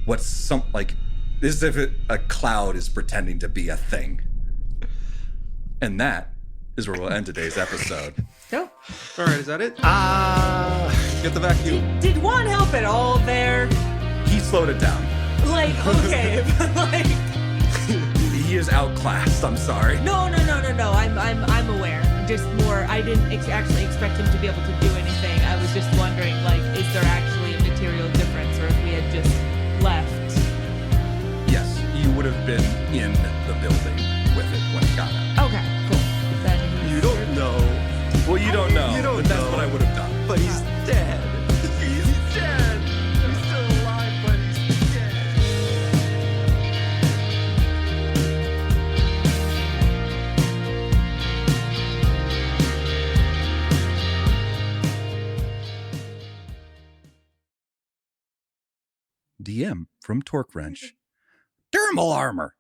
what's this is if a cloud is pretending to be a thing. And that is where we'll end today's episode. Nope. All right, is that it? Get the vacuum. Did Juan help at all there? He slowed it down. Like, okay, but like, He is outclassed, I'm sorry. no. I'm aware. Just more. I didn't actually expect him to be able to do anything. I was just wondering, like, is there actually a material difference, or if we had just left? Yes, you would have been in the building with it when it got out. Okay, cool. Then You don't know, Well, you don't know, You don't but that's know. what I would have done. but he's dead. He's dead. He's still alive, but he's dead. DM from Torque Wrench. Dermal armor.